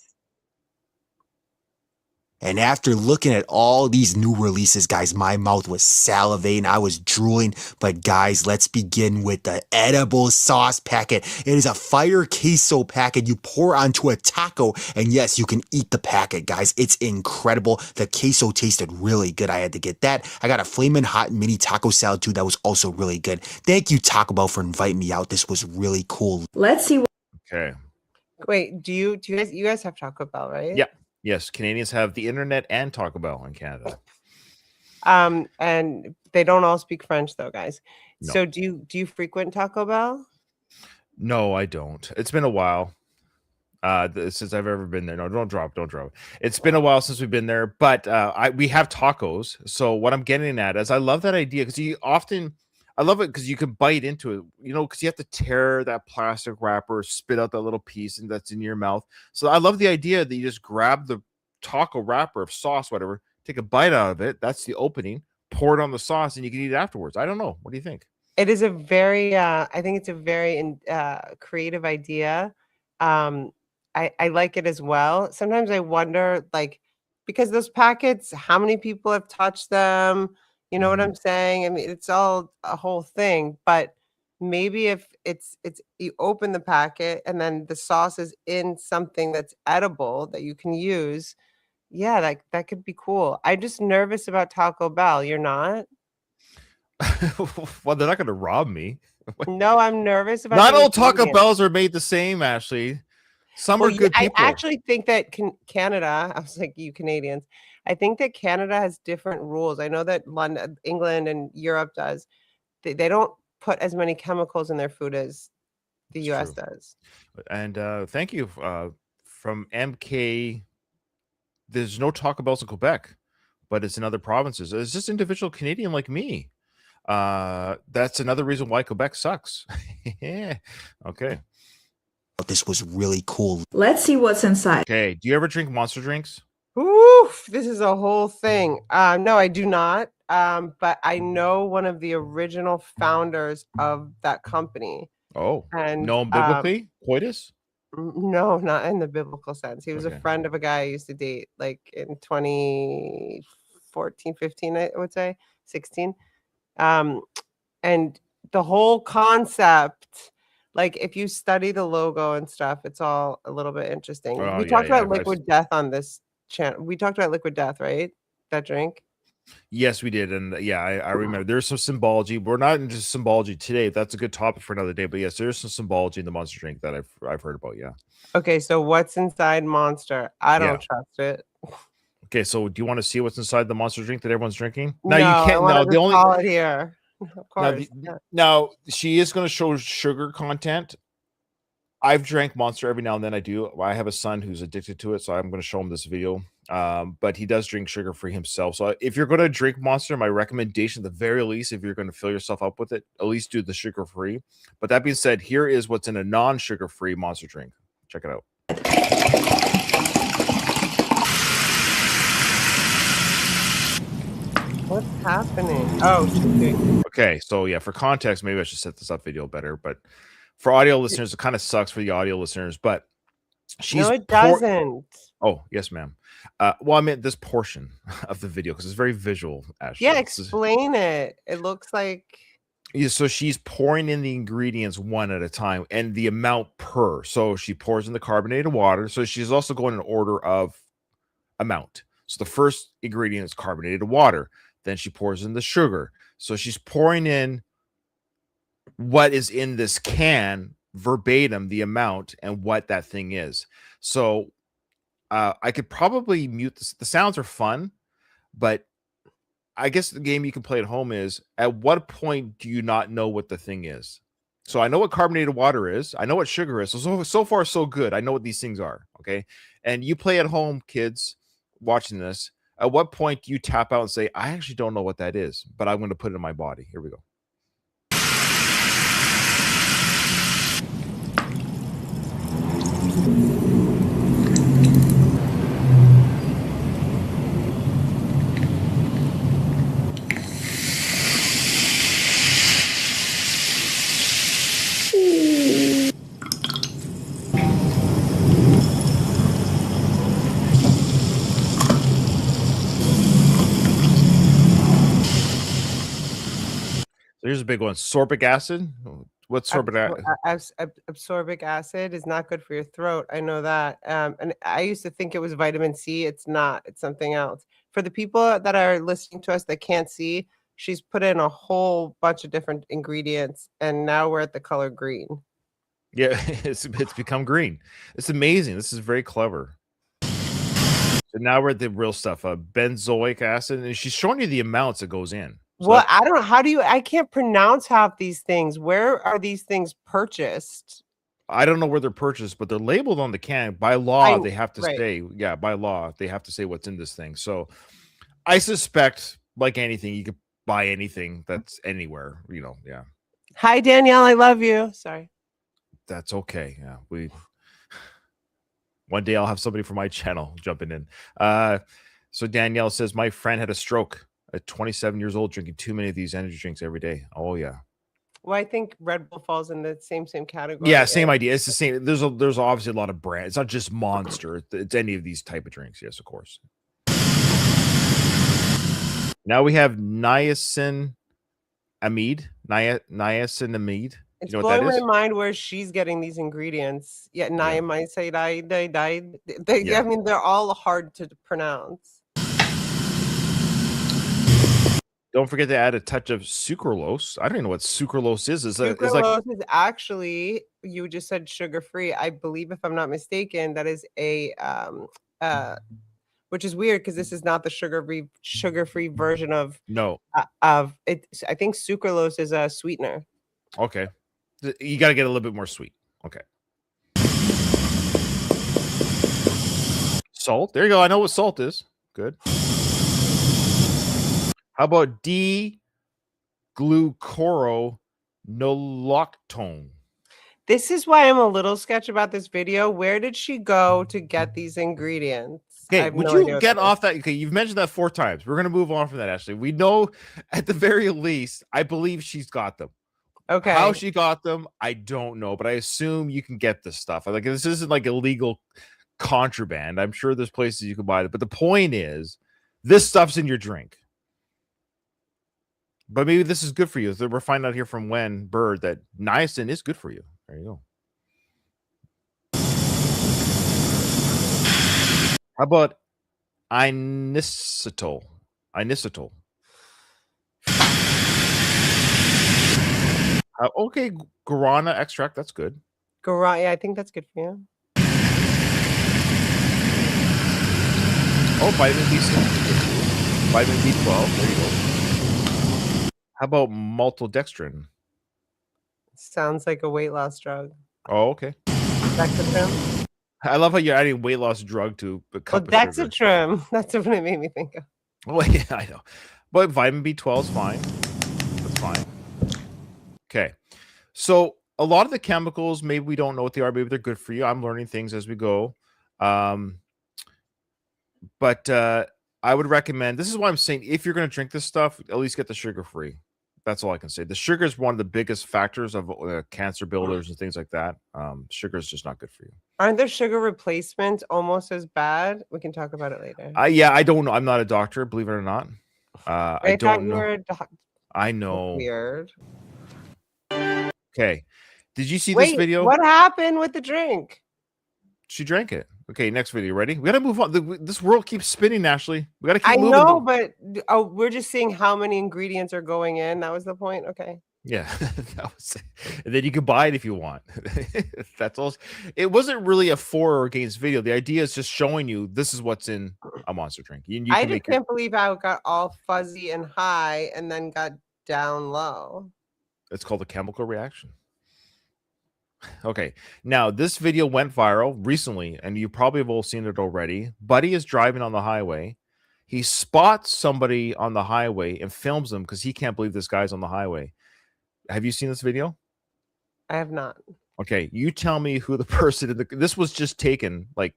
And after looking at all these new releases, guys, my mouth was salivating. I was drooling. But guys, let's begin with the edible sauce packet. It is a fire queso packet you pour onto a taco. And yes, you can eat the packet, guys. It's incredible. The queso tasted really good. I had to get that. I got a flaming hot mini taco salad too. That was also really good. Thank you, Taco Bell, for inviting me out. This was really cool. Let's see. Okay. Wait, do you guys have Taco Bell, right? Yeah. Yes, Canadians have the internet and Taco Bell in Canada. And they don't all speak French though, guys. No. So do you frequent Taco Bell? No, I don't. It's been a while since I've ever been there. No, don't drop. It's been a while since we've been there, but we have tacos. So what I'm getting at is I love that idea because I love it because you can bite into it, because you have to tear that plastic wrapper, spit out that little piece, and that's in your mouth. So I love the idea that you just grab the taco wrapper of sauce, whatever, take a bite out of it. That's the opening. Pour it on the sauce, and you can eat it afterwards. I don't know. What do you think? It is a very, I think it's a very creative idea. I like it as well. Sometimes I wonder, because those packets, how many people have touched them? You know what I'm saying? I mean, it's all a whole thing, but maybe if it's you open the packet and then the sauce is in something that's edible that you can use. Yeah, that could be cool. I'm just nervous about Taco Bell. You're not? Well, they're not going to rob me. No, I'm nervous about. Not all Taco Bells are made the same, Ashley. Some are good people. I actually think that Canada, I was like, you Canadians, I think that Canada has different rules. I know that London, England, and Europe does. They don't put as many chemicals in their food as the US does. And thank you from MK. There's no Taco Bells in Quebec, but it's in other provinces. It's just individual Canadian like me. That's another reason why Quebec sucks. Yeah. Okay. This was really cool. Let's see what's inside. Okay. Do you ever drink Monster drinks? Oof, this is a whole thing. No, I do not. But I know one of the original founders of that company. Oh, and no, biblically, coitus? No, not in the biblical sense. He was a friend of a guy I used to date, in 2014, 15, I would say, 16. And the whole concept, if you study the logo and stuff, it's all a little bit interesting. We talked about Liquid Death on this channel. We talked about Liquid Death, right? That drink. Yes, we did, and yeah, I remember there's some symbology. We're not into symbology today. That's a good topic for another day. But yes, there's some symbology in the monster drink that I've heard about. Yeah. Okay, so what's inside Monster? I Yeah. don't trust it. Okay, so do you want to see what's inside the monster drink that everyone's drinking? No, Now you I can't. want Now to the only recall it here. Of now course. now she is going to show sugar content. I've drank Monster every now and then. I do. I have a son who's addicted to it, so I'm going to show him this video. But he does drink sugar free himself. So if you're going to drink Monster, my recommendation, at the very least, if you're going to fill yourself up with it, at least do the sugar free. But that being said, here is what's in a non-sugar free Monster drink. Check it out. What's happening? Oh, okay. So yeah, for context, maybe I should set this up video better. But for audio listeners, it kind of sucks for the audio listeners. But she's no, it doesn't. Oh, yes, ma'am. Well, I meant this portion of the video because it's very visual, Ashley. Yeah, explain it. It looks like... Yeah, so she's pouring in the ingredients one at a time and the amount per. So she pours in the carbonated water. So she's also going in order of amount. So the first ingredient is carbonated water. Then she pours in the sugar. So she's pouring in what is in this can verbatim, the amount and what that thing is. So I could probably mute this. The sounds are fun, but I guess the game you can play at home is, at what point do you not know what the thing is? So I know what carbonated water is. I know what sugar is. So far, so good. I know what these things are. Okay. And you play at home, kids watching this. At what point do you tap out and say, I actually don't know what that is, but I'm going to put it in my body? Here we go. So here's a big one. Sorbic acid. What's sorbic acid? Absorbic acid is not good for your throat. I know that. And I used to think it was vitamin C. It's not. It's something else. For the people that are listening to us that can't see, she's put in a whole bunch of different ingredients, and now we're at the color green. Yeah, it's become green. It's amazing. This is very clever. So now we're at the real stuff. Benzoic acid, and she's showing you the amounts that goes in. So well, I don't know. How do you? I can't pronounce half these things. Where are these things purchased? I don't know where they're purchased, but they're labeled on the can. By law, they have to say, yeah, by law, they have to say what's in this thing. So I suspect, like anything, you could buy anything that's anywhere, yeah. Hi, Danielle. I love you. Sorry. That's okay. Yeah. One day I'll have somebody from my channel jumping in. So Danielle says, my friend had a stroke at 27 years old, drinking too many of these energy drinks every day. Oh yeah. Well, I think Red Bull falls in the same category. Yeah, same idea. It's the same. There's obviously a lot of brands. It's not just Monster. It's any of these type of drinks. Yes, of course. Now we have niacinamide. Niacinamide. It's you know what that blowing is? my mind where she's getting these ingredients. Yeah, niacinamide. Yeah. I mean, they're all hard to pronounce. Don't forget to add a touch of sucralose. I don't even know what sucralose is. Sucralose is actually, you just said sugar-free. I believe, if I'm not mistaken, that is a which is weird because this is not the sugar-free version of it. I think sucralose is a sweetener. Okay. You got to get a little bit more sweet. Okay. Salt. There you go. I know what salt is. Good. How about D-glucoronoloctone? This is why I'm a little sketch about this video. Where did she go to get these ingredients? Okay, would you get off that? Okay, you've mentioned that 4 times. We're going to move on from that, Ashley. We know at the very least, I believe she's got them. Okay. How she got them, I don't know, but I assume you can get this stuff. Like, this isn't like illegal contraband. I'm sure there's places you can buy it. But the point is, this stuff's in your drink. But maybe this is good for you. So we're finding out here from Wen Bird that niacin is good for you. There you go. How about inositol? Inositol. Okay, guarana extract. That's good. Yeah, I think that's good for you. Oh, vitamin B6. Vitamin B12. There you go. How about maltodextrin? Sounds like a weight loss drug. Oh, okay. Dexatrim. I love how you're adding weight loss drug to a Well, cup of sugar. Dexatrim. That's what it made me think of. Oh, yeah, I know. But vitamin B12 is fine. That's fine. Okay. So a lot of the chemicals, maybe we don't know what they are. Maybe they're good for you. I'm learning things as we go. But I would recommend, this is why I'm saying, if you're going to drink this stuff, at least get the sugar free. That's all I can say. The sugar is one of the biggest factors of cancer builders and things like that. Sugar is just not good for you. Aren't there sugar replacements almost as bad? We can talk about it later. Yeah, I don't know. I'm not a doctor, believe it or not. I don't know. You were a I know. Weird. Okay. Did you see this video? What happened with the drink? She drank it. Okay, next video. Ready? We got to move on. This world keeps spinning, Ashley. We got to keep moving. I know, but we're just seeing how many ingredients are going in. That was the point. Okay. Yeah, that was it. And then you can buy it if you want. That's all. It wasn't really a for or against video. The idea is just showing you this is what's in a monster drink. I just can't believe how it got all fuzzy and high and then got down low. It's called a chemical reaction. Okay, now this video went viral recently, and you probably have all seen it already. Buddy is driving on the highway. He spots somebody on the highway and films them because he can't believe this guy's on the highway. Have you seen this video? I have not. Okay, you tell me who the person in the. This was just taken like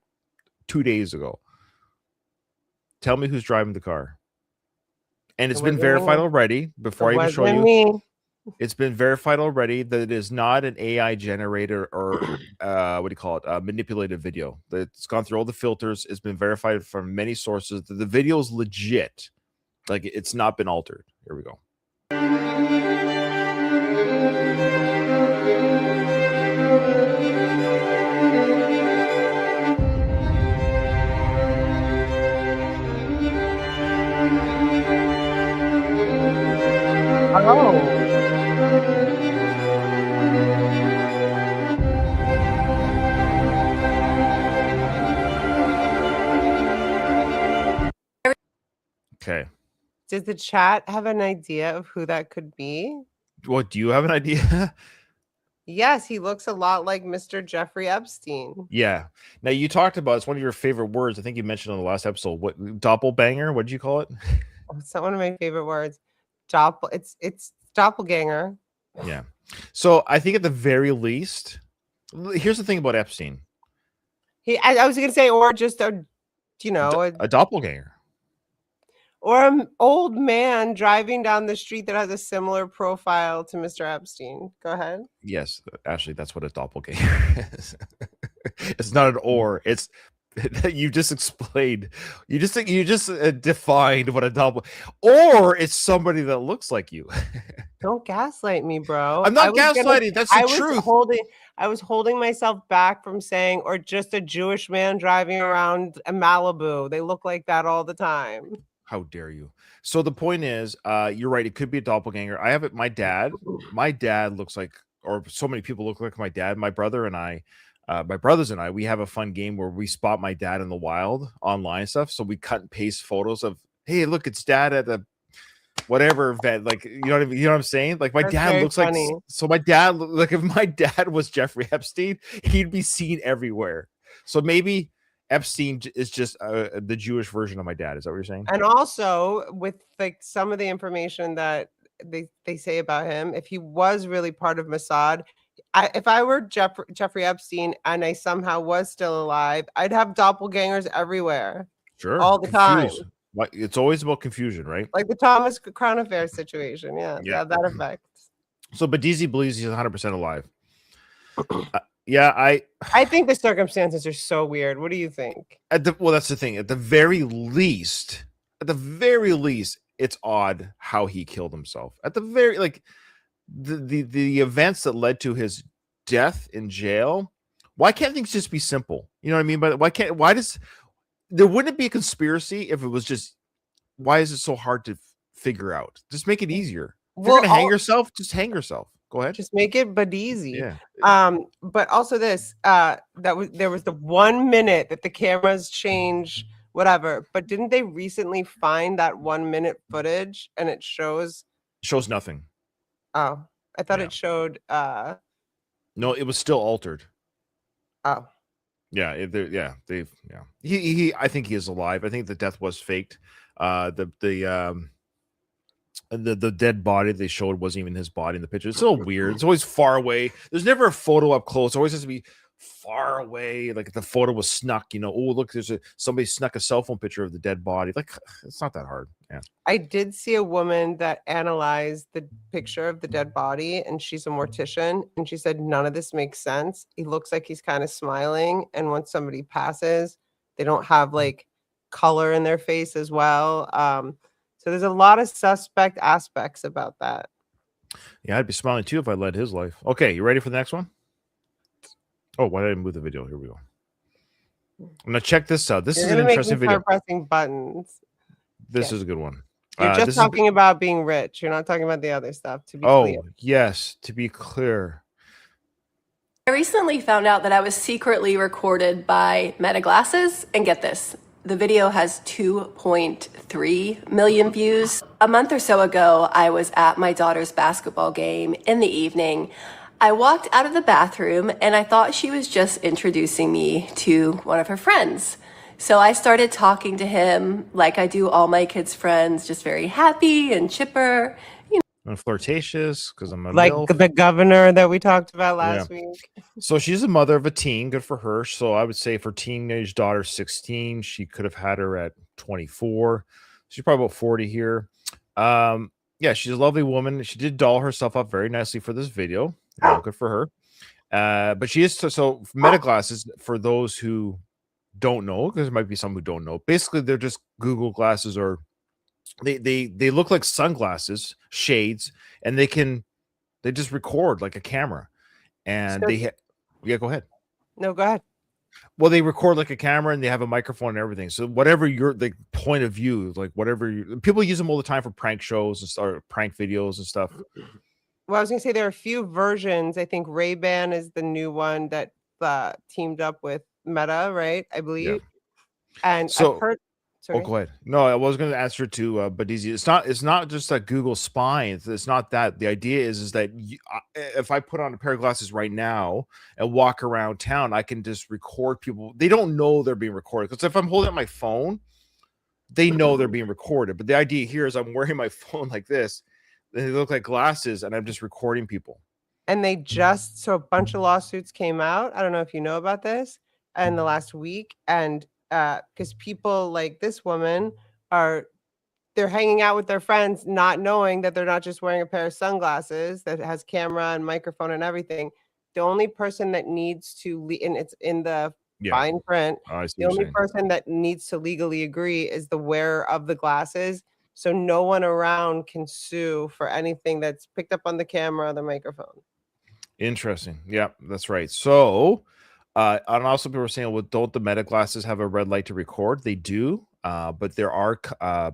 2 days ago. Tell me who's driving the car. And it's been verified already. Before I even show you. Me. It's been verified already that it is not an AI generator or what do you call it? Manipulated video. It's gone through all the filters. It's been verified from many sources. The video is legit. Like it's not been altered. Here we go. Oh. Okay. Does the chat have an idea of who that could be? What, do you have an idea? Yes, he looks a lot like Mr. Jeffrey Epstein. Yeah. Now you talked about, it's one of your favorite words. I think you mentioned on the last episode. What, doppelbanger? What did you call it? It's not one of my favorite words. It's doppelganger. Yeah. So I think at the very least, here's the thing about Epstein. I was gonna say, or just a doppelganger. Or an old man driving down the street that has a similar profile to Mr. Epstein. Go ahead. Yes, Ashley, that's what a doppelganger is. It's not an or. It's you just explained. You just defined what a doppelganger. Or it's somebody that looks like you. Don't gaslight me, bro. I'm not gaslighting. That's the truth. I was holding myself back from saying, or just a Jewish man driving around a Malibu. They look like that all the time. How dare you? So the point is, you're right. It could be a doppelganger. I have it. My dad looks like, or so many people look like my dad. My brothers and I, we have a fun game where we spot my dad in the wild online and stuff. So we cut and paste photos of, hey, look, it's dad at the whatever event. Like, you know what I'm saying? Like my dad looks funny. Like, so my dad, like if my dad was Jeffrey Epstein, he'd be seen everywhere. So maybe Epstein is just the Jewish version of my dad. Is that what you're saying? And also with like some of the information that they say about him, if he was really part of Mossad, if I were Jeffrey Epstein and I somehow was still alive, I'd have doppelgangers everywhere. Sure. All the time. It's always about confusion, right? Like the Thomas Crown Affair situation. Yeah, that effect. So Badizi believes he's 100% alive. Yeah, I think the circumstances are so weird. What do you think? Well, that's the thing. At the very least, it's odd how he killed himself. At the very the events that led to his death in jail. Why can't things just be simple? You know what I mean? But why does there wouldn't it be a conspiracy if it was just why is it so hard to figure out? Just make it easier. If Well, you're gonna hang yourself, just hang yourself. Go ahead. just make it but easy. Yeah. But also this, there was the 1 minute that the cameras change, whatever. But didn't they recently find that 1 minute footage and it shows? Shows nothing. Oh, I thought Yeah. it showed. No, it was still altered. Oh, Yeah, He I think he is alive. I think the death was faked. The dead body they showed wasn't even his body in the picture. It's so weird. It's always far away. There's never a photo up close. It always has to be far away. Like if the photo was snuck, oh look, somebody snuck a cell phone picture of the dead body. Like it's not that hard. Yeah. I did see a woman that analyzed the picture of the dead body, and she's a mortician, and she said none of this makes sense. He looks like he's kind of smiling, and once somebody passes, they don't have like color in their face as well. So there's a lot of suspect aspects about that. Yeah, I'd be smiling too if I led his life. Okay, you ready for the next one? Oh, why did I move the video? Here we go. I'm gonna check this out. This You're is an gonna make me interesting video. start pressing buttons. This Yeah. is a good one. You're This just is talking about being rich. You're not talking about the other stuff, to be clear. Oh, yes, to be clear. I recently found out that I was secretly recorded by Meta Glasses, and get this, the video has 2.3 million views. A month or so ago, I was at my daughter's basketball game in the evening. I walked out of the bathroom and I thought she was just introducing me to one of her friends. So I started talking to him like I do all my kids' friends, just very happy and chipper. I'm flirtatious because I'm a Like MILF. the governor that we talked about last week. So she's a mother of a teen. Good for her. So I would say for teenage daughter 16, she could have had her at 24. She's probably about 40 here. Yeah, she's a lovely woman. She did doll herself up very nicely for this video. Good for her. But she is so Meta Glasses, for those who don't know, because there might be some who don't know. Basically, they're just Google glasses, or they look like sunglasses, shades, and they just record like a camera. And So- yeah, go ahead. No, go ahead. Well, they record like a camera and they have a microphone and everything. So whatever your point of view, like whatever people use them all the time for prank shows and prank videos and stuff. Well, I was gonna say there are a few versions. I think Ray-Ban is the new one that teamed up with Meta, right? I believe. And So- I've heard. Sorry. Oh, go ahead. No, I was going to answer to Badizi. It's not just that Google spying. It's not that. The idea is that if I put on a pair of glasses right now and walk around town, I can just record people. They don't know they're being recorded, because if I'm holding up my phone, they know they're being recorded. But the idea here is I'm wearing my phone like this, and they look like glasses, and I'm just recording people. And they so a bunch of lawsuits came out. I don't know if you know about this in the last week, and because people like this woman they're hanging out with their friends, not knowing that they're not just wearing a pair of sunglasses that has camera and microphone and everything. The only person that needs to and it's in the fine print. I see The what only you're saying. person that needs to legally agree is the wearer of the glasses. So no one around can sue for anything that's picked up on the camera or the microphone. Interesting. Yeah, that's right. So, and also people were saying, well, don't the Meta Glasses have a red light to record? They do, but there are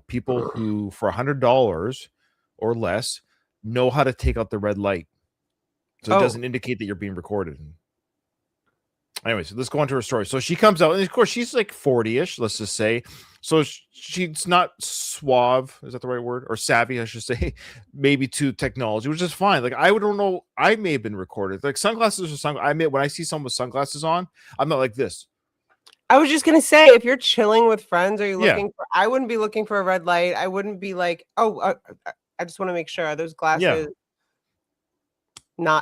people who, for $100 or less, know how to take out the red light, so it doesn't indicate that you're being recorded. Anyway, so let's go on to her story. So she comes out, and of course, she's like 40-ish, let's just say. So she's not suave, is that the right word? Or savvy, I should say, maybe to technology, which is fine. Like, I don't know, I may have been recorded. Like, sunglasses or sunglasses, when I see someone with sunglasses on, I'm not like this. I was just gonna say, if you're chilling with friends, are you Yeah. looking for? I wouldn't be looking for a red light. I wouldn't be like, I just want to make sure, are those glasses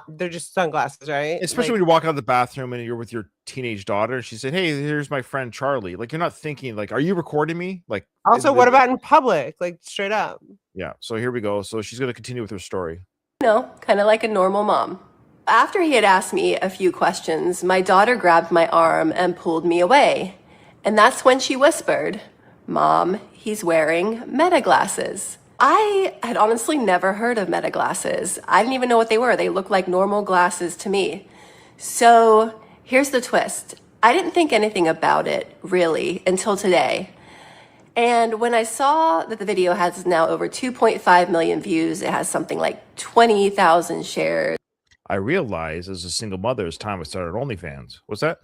they're just sunglasses, right? Especially when you walk out of the bathroom and you're with your teenage daughter, and she said, "Hey, here's my friend Charlie." Like, you're not thinking, like, "Are you recording me?" Like, Also, what about in public? Like, straight up. Yeah. So here we go. So she's going to continue with her story. Kind of like a normal mom. After he had asked me a few questions, my daughter grabbed my arm and pulled me away. And that's when she whispered, "Mom, he's wearing Meta Glasses." I had honestly never heard of Meta Glasses. I didn't even know what they were. They looked like normal glasses to me. So here's the twist. I didn't think anything about it, really, until today. And when I saw that the video has now over 2.5 million views, it has something like 20,000 shares. I realized as a single mother, it's time I started OnlyFans. What's that?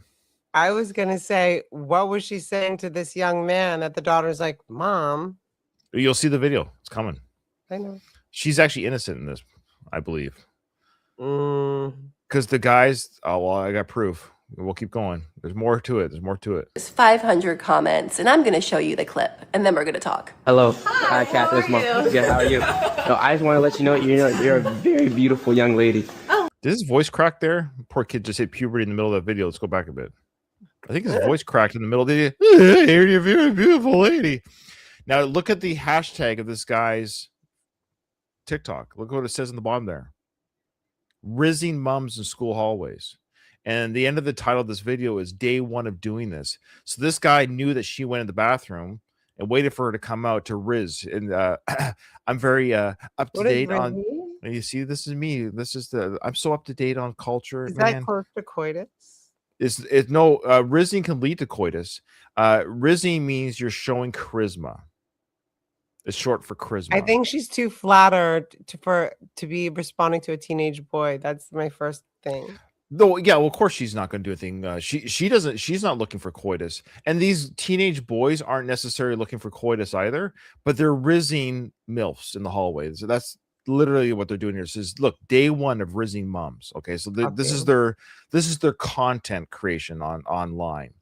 I was gonna say, what was she saying to this young man that the daughter's like, Mom? You'll see the video. It's coming. I know. She's actually innocent in this, I believe. Mm. Because the guys, oh, well, I got proof. We'll keep going. There's more to it. There's more to it. There's 500 comments, and I'm going to show you the clip, and then we're going to talk. Hello. Hi, Catherine. Good. How are you? No, I just want to let you know you're a very beautiful young lady. Did his voice crack there? Poor kid just hit puberty in the middle of that video. Let's go back a bit. I think his voice cracked in the middle of the hey, you're a very beautiful lady. Now look at the hashtag of this guy's TikTok. Look what it says in the bottom there. Rizzing mums in school hallways. And the end of the title of this video is day one of doing this. So this guy knew that she went in the bathroom and waited for her to come out to Riz. And I'm very up to date on. You see, this is me. This is I'm so up to date on culture. Is man. that close to coitus? Is no rizzing can lead to coitus. Rizzing means you're showing charisma. It's short for charisma. I think she's too flattered to be responding to a teenage boy. That's my first thing. Though, yeah, well, of course she's not going to do a thing. She doesn't. She's not looking for coitus, and these teenage boys aren't necessarily looking for coitus either. But they're rizzing milfs in the hallways. So that's literally what they're doing here. Says, look, day one of rizzing moms. Okay, so this is their content creation online.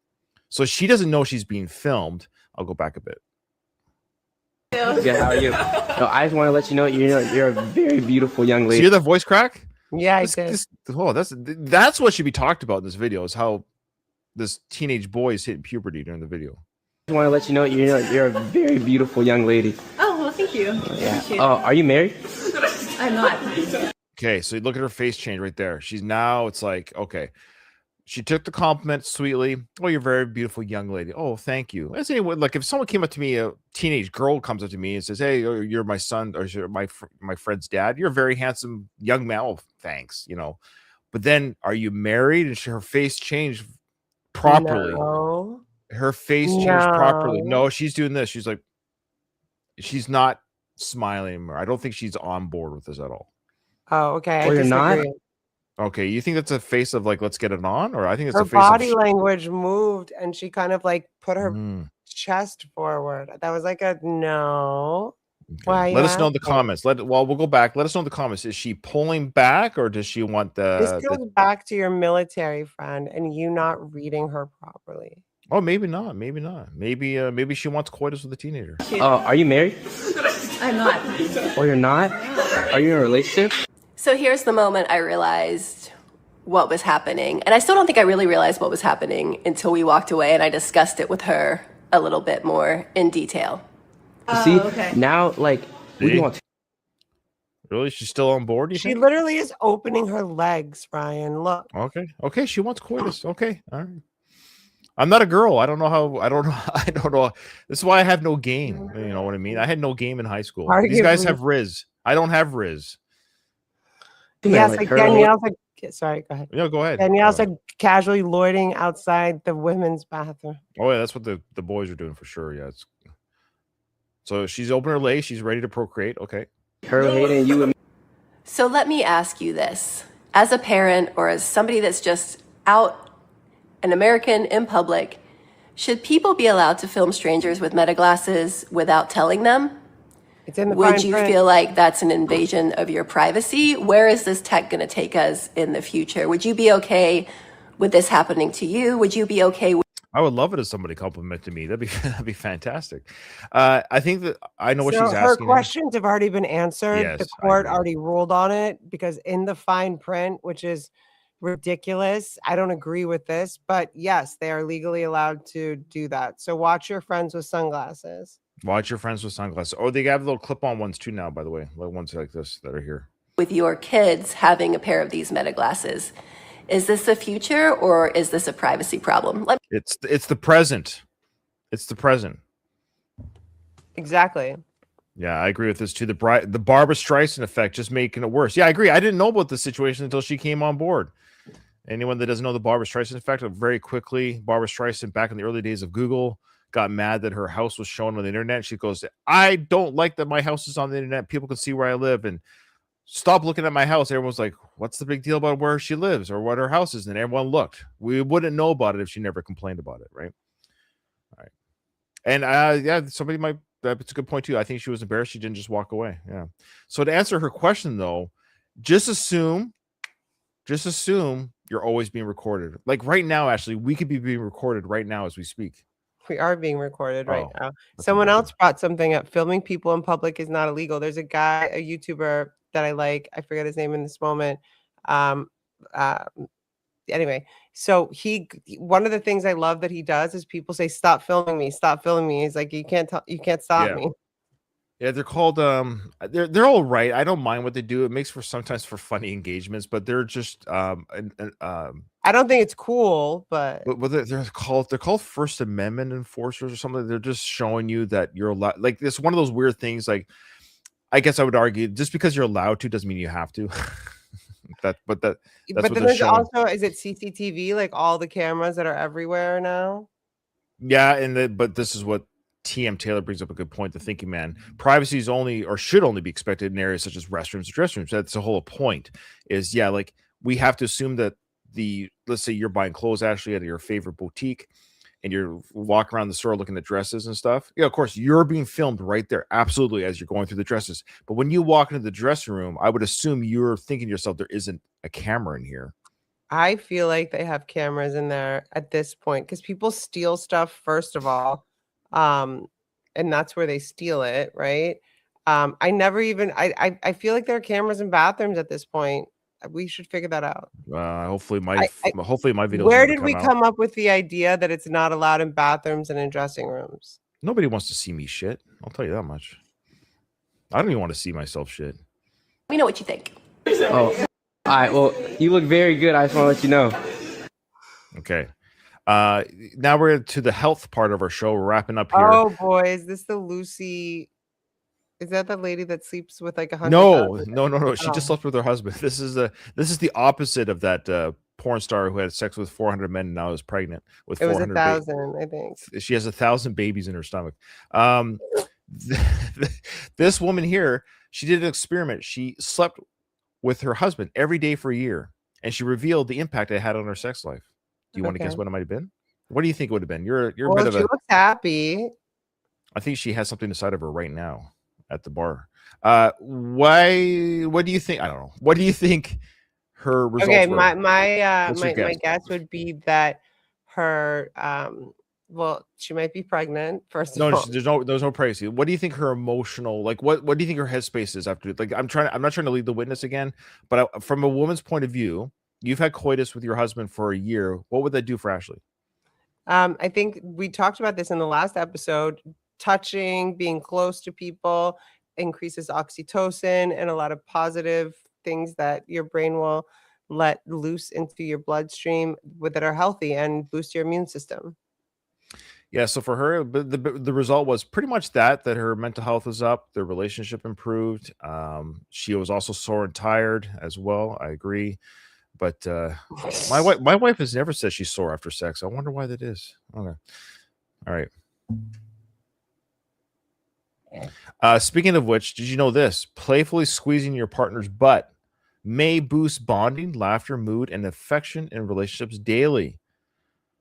So she doesn't know she's being filmed. I'll go back a bit. Good. How are you? No, I just want to let you know you're a very beautiful young lady. See the voice crack? Yeah, I did. That's what should be talked about in this video, is how this teenage boy is hitting puberty during the video. I just want to let you know you're a very beautiful young lady. Oh, well, thank you. Yeah. Oh, are you married? I'm not. Okay, so you look at her face change right there. She's now, it's like, okay. She took the compliment sweetly. Oh, you're a very beautiful young lady. Oh, thank you. As anyone, like if someone came up to me, a teenage girl comes up to me and says, "Hey, you're my son, or you're my friend's dad. You're a very handsome young man." Oh, thanks. But then, are you married? And her face changed properly. No. Her face changed properly. No, she's doing this. She's like, she's not smiling anymore. I don't think she's on board with this at all. Oh, okay. Or you're not? Okay, you think that's a face of like, let's get it on? Or I think it's her a face body of language moved and she kind of like put her chest forward. That was like a no. Okay. Why? Let us know in the comments. We'll go back. Let us know in the comments. Is she pulling back, or does she want This goes back to your military friend and you not reading her properly. Oh, maybe not. Maybe not. Maybe she wants coitus with a teenager. Are you married? I'm not. Oh, you're not? Are you in a relationship? So here's the moment I realized what was happening. And I still don't think I really realized what was happening until we walked away and I discussed it with her a little bit more in detail. See, okay. now, like, we do want to. Really? She's still on board? She literally is opening her legs, Ryan. Look. Okay. She wants coitus. Okay. All right. I'm not a girl. I don't know how. I don't know. This is why I have no game. You know what I mean? I had no game in high school. These guys have Riz. I don't have Riz. Yes, like Danielle's like, sorry, go ahead. Yeah, go ahead. Danielle's like casually loitering outside the women's bathroom. Oh yeah, that's what the boys are doing for sure. Yeah, so she's opened her legs. She's ready to procreate. Okay. Her hating you and So let me ask you this. As a parent or as somebody that's just out, an American in public, should people be allowed to film strangers with meta glasses without telling them? It's in the Would you feel like that's an invasion of your privacy? Where is this tech going to take us in the future? Would you be okay with this happening to you? Would you be okay with I would love it if somebody complimented me. That'd be fantastic. I think that I know what she's asking. Her questions have already been answered. Yes, the court already ruled on it because in the fine print, which is ridiculous. I don't agree with this, but yes, they are legally allowed to do that. So watch your friends with sunglasses. Watch your friends with sunglasses. Oh, they have little clip-on ones too now, by the way. Like ones like this that are here. with your kids having a pair of these meta glasses? Is this the future or is this a privacy problem? It's the present. It's the present. Exactly. Yeah, I agree with this too. The Barbara Streisand effect just making it worse. Yeah, I agree. I didn't know about this situation until she came on board. Anyone that doesn't know the Barbara Streisand effect, very quickly, Barbara Streisand back in the early days of Google got mad that her house was shown on the internet. She goes, I don't like that my house is on the internet. People can see where I live, and stop looking at my house. Everyone's like, what's the big deal about where she lives or what her house is? And everyone looked. We wouldn't know about it if she never complained about it, right? All right. And yeah, somebody might, that's a good point too. I think she was embarrassed. She didn't just walk away. Yeah. So to answer her question though, just assume you're always being recorded. Like right now, actually, we could be being recorded right now as we speak. We are being recorded right Oh, now. that's Someone amazing. else brought something up. Filming people in public is not illegal. There's a guy, a YouTuber that I like. I forget his name in this moment. Um, uh, anyway, so one of the things I love that he does is people say, "Stop filming me! Stop filming me!" He's like, you can't stop Yeah. me. Yeah, they're called they're all right. I don't mind what they do. It makes for sometimes for funny engagements, but they're just I don't think it's cool, but they're called First Amendment enforcers or something. They're just showing you that you're allowed. Like it's one of those weird things. Like I guess I would argue just because you're allowed to doesn't mean you have to. That's but what then they're there's showing. also, is it CCTV, like all the cameras that are everywhere now? Yeah, but this is what TM Taylor brings up a good point. The thinking man, privacy is only or should only be expected in areas such as restrooms and dressing rooms. That's the whole point. Is yeah, like we have to assume that let's say you're buying clothes actually at your favorite boutique, and you're walking around the store looking at dresses and stuff. Yeah, of course you're being filmed right there, absolutely, as you're going through the dresses. But when you walk into the dressing room, I would assume you're thinking to yourself, there isn't a camera in here. I feel like they have cameras in there at this point because people steal stuff, first of all. And that's where they steal it, right? I never even I feel like there are cameras in bathrooms at this point. We should figure that out. Hopefully I- my videos Where never did we come out. come up with the idea that it's not allowed in bathrooms and in dressing rooms? Nobody wants to see me shit. I'll tell you that much. I don't even want to see myself shit. Let me know what you think. Oh, all right. Well, you look very good. I just want to let you know. Okay. Now we're to the health part of our show. We're wrapping up here. Oh boy, is this the Lucy? Is that the lady that sleeps with like 100? No. She just slept with her husband. This is the opposite of that porn star who had sex with 400 men and now is pregnant with It was 400 1,000, I think. She has 1,000 babies in her stomach. This woman here, she did an experiment. She slept with her husband every day for a year, and she revealed the impact it had on her sex life. Do you want to guess Okay. what it might have been? What do you think it would have been? You're a Well, bit of she a. looks happy. I think she has something inside of her right now at the bar. Why? What do you think? I don't know. What do you think her results Okay, were? my What's your guess? guess would be that her well, she might be pregnant, first of all. There's no pregnancy. What do you think her emotional, like what do you think her headspace is after? Like I'm not trying to lead the witness again, but from a woman's point of view, you've had coitus with your husband for a year. What would that do for Ashley? I think we talked about this in the last episode. Touching, being close to people increases oxytocin and a lot of positive things that your brain will let loose into your bloodstream that are healthy and boost your immune system. Yeah, so for her, the result was pretty much that her mental health was up, their relationship improved. She was also sore and tired as well. I agree, but my wife has never said she's sore after sex. I wonder why that is. Okay, all right. Speaking of which, did you know this? Playfully squeezing your partner's butt may boost bonding, laughter, mood, and affection in relationships daily.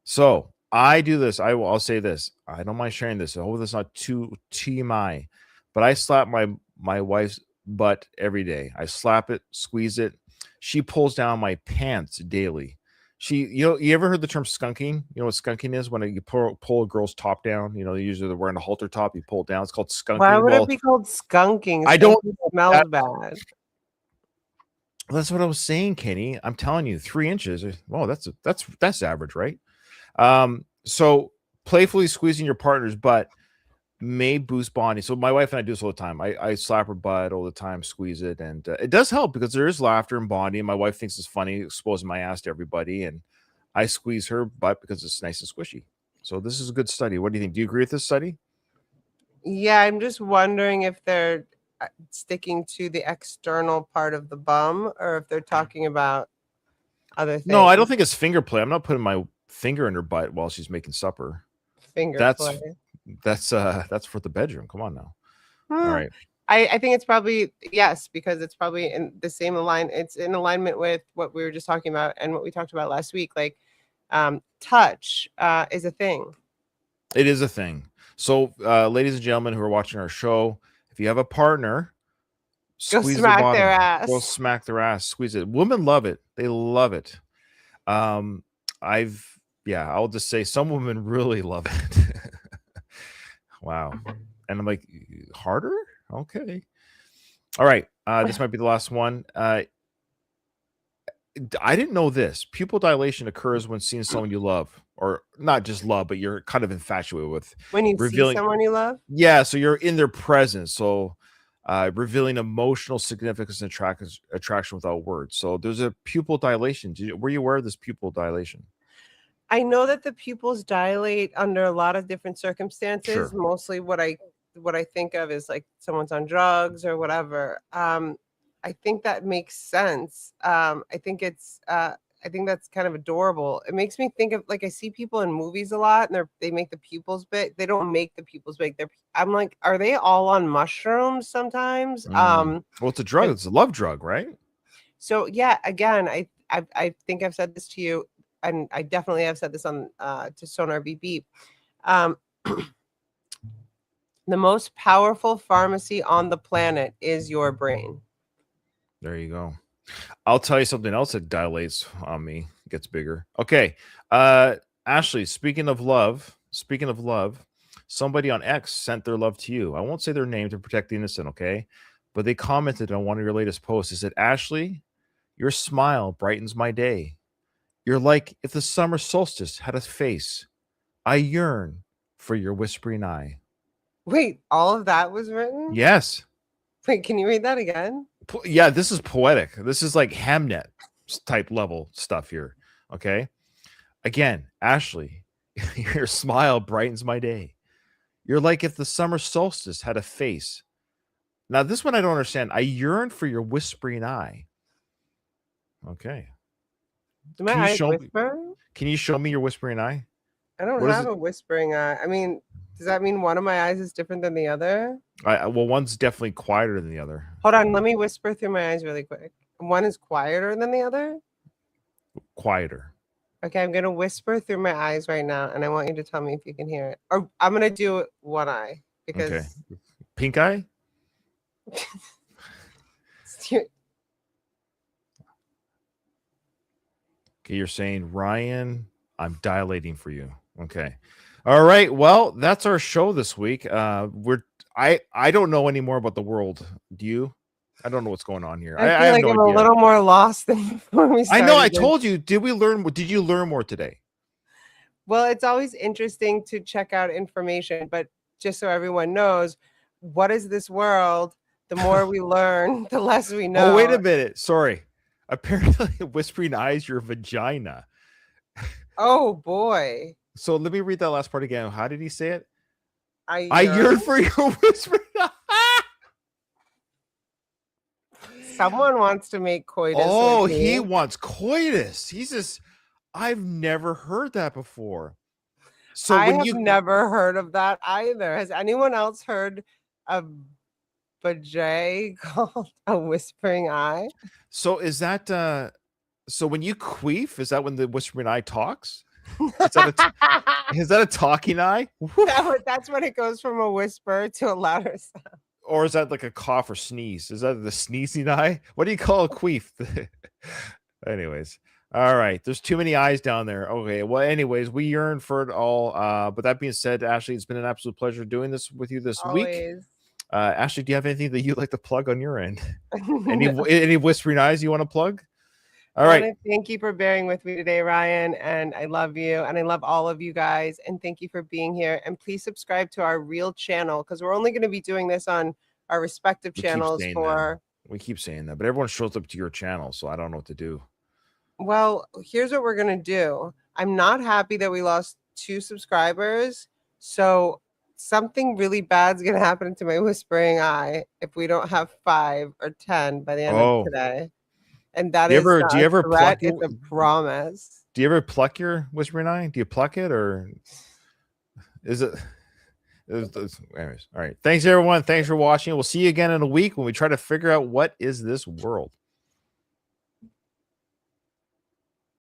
So I do this. I'll say this. I don't mind sharing this. I hope that's not too TMI, but I slap my wife's butt every day. I slap it, squeeze it. She pulls down my pants daily. You ever heard the term skunking? You know what skunking is? When you pull a girl's top down. You know, usually they're wearing a halter top. You pull it down. It's called skunking. Why would it be called skunking? I don't. Skunking smells bad. That's what I was saying, Kenny. I'm telling you, 3 inches. Oh, that's average, right? So playfully squeezing your partner's butt may boost bonding. So my wife and I do this all the time. I slap her butt all the time, squeeze it, and it does help because there is laughter and bonding. My wife thinks it's funny exposing my ass to everybody, and I squeeze her butt because it's nice and squishy. So this is a good study. What do you think? Do you agree with this study? Yeah, I'm just wondering if they're sticking to the external part of the bum or if they're talking about other things. No, I don't think it's finger play. I'm not putting my finger in her butt while she's making supper. finger That's play. that's for the bedroom. Come on now. All right. I think it's probably yes, because it's probably in the same it's in alignment with what we were just talking about and what we talked about last week. Like touch is a thing. It is a thing. So, ladies and gentlemen who are watching our show, if you have a partner, Go squeeze their smack bottom. their ass. Go smack their ass. Squeeze it. Women love it. They love it. I'll just say some women really love it. Wow. And I'm like, harder? Okay. All right. This might be the last one. I didn't know this. Pupil dilation occurs when seeing someone you love, or not just love, but you're kind of infatuated with. When you revealing, see someone you love? Yeah, so you're in their presence. So revealing emotional significance and attraction without words. So there's a pupil dilation. Were you aware of this pupil dilation? I know that the pupils dilate under a lot of different circumstances. Sure. Mostly what I think of is like someone's on drugs or whatever. I think that makes sense. I think that's kind of adorable. It makes me think of, like, I see people in movies a lot and they make the pupils big. They don't make the pupils big. I'm like, are they all on mushrooms sometimes? Well, it's a drug. It's a love drug, right? So yeah, again, I think I've said this to you, and I definitely have said this on to Sonar Beep Beep. The most powerful pharmacy on the planet is your brain. There you go. I'll tell you something else that dilates on me, gets bigger. Okay. Ashley, speaking of love, somebody on X sent their love to you. I won't say their name to protect the innocent, okay? But they commented on one of your latest posts. They said, Ashley, your smile brightens my day. You're like if the summer solstice had a face. I yearn for your whispering eye. Wait, all of that was written? Yes. Wait, can you read that again? Yeah, this is poetic. This is like Hamnet type level stuff here. Okay. Again, Ashley, your smile brightens my day. You're like if the summer solstice had a face. Now, this one I don't understand. I yearn for your whispering eye. Okay. Do my eyes whisper? Can you show me your whispering eye? I don't have a whispering eye. I mean, does that mean one of my eyes is different than the other? Well, one's definitely quieter than the other. Hold on, let me whisper through my eyes really quick. One is quieter than the other? Quieter. Okay, I'm going to whisper through my eyes right now, and I want you to tell me if you can hear it. Or I'm going to do one eye because... Okay. Pink eye? Okay, you're saying, Ryan, I'm dilating for you. Okay. All right. Well, that's our show this week. I don't know any more about the world. Do you? I don't know what's going on here. I feel have like no I'm idea. a little more lost than before we started. I know. I told you. Did you learn more today? Well, it's always interesting to check out information, but just so everyone knows, what is this world? The more we learn, the less we know. Oh, wait a minute. Sorry. Apparently, whispering eyes your vagina. Oh boy. So let me read that last part again. How did he say it? I yearn for your whispering eye. Someone wants to make coitus. Oh, with me. he wants coitus. He's just, I've never heard that before. So I have never heard of that either. Has anyone else heard of vajay called a whispering eye? So is that so when you queef, is that when the whispering eye talks? Is that a talking eye? That's when it goes from a whisper to a louder sound. Or is that like a cough or sneeze? Is that the sneezing eye? What do you call a queef? Anyways. All right. There's too many eyes down there. Okay. Well, anyways, we yearn for it all. But that being said, Ashley, it's been an absolute pleasure doing this with you this week. Ashley, do you have anything that you'd like to plug on your end? Any whispering eyes you want to plug? All right. Thank you for bearing with me today, Ryan. And I love you. And I love all of you guys. And thank you for being here. And please subscribe to our real channel, because we're only going to be doing this on our respective channels We keep saying that, but everyone shows up to your channel, so I don't know what to do. Well, here's what we're going to do. I'm not happy that we lost 2 subscribers. So something really bad is going to happen to my whispering eye if we don't have 5 or 10 by the end of today. And that is not a threat, it's a promise. Do you ever pluck your whispering eye? Do you pluck it, or Is it? Anyways, all right. Thanks everyone. Thanks for watching. We'll see you again in a week when we try to figure out what is this world.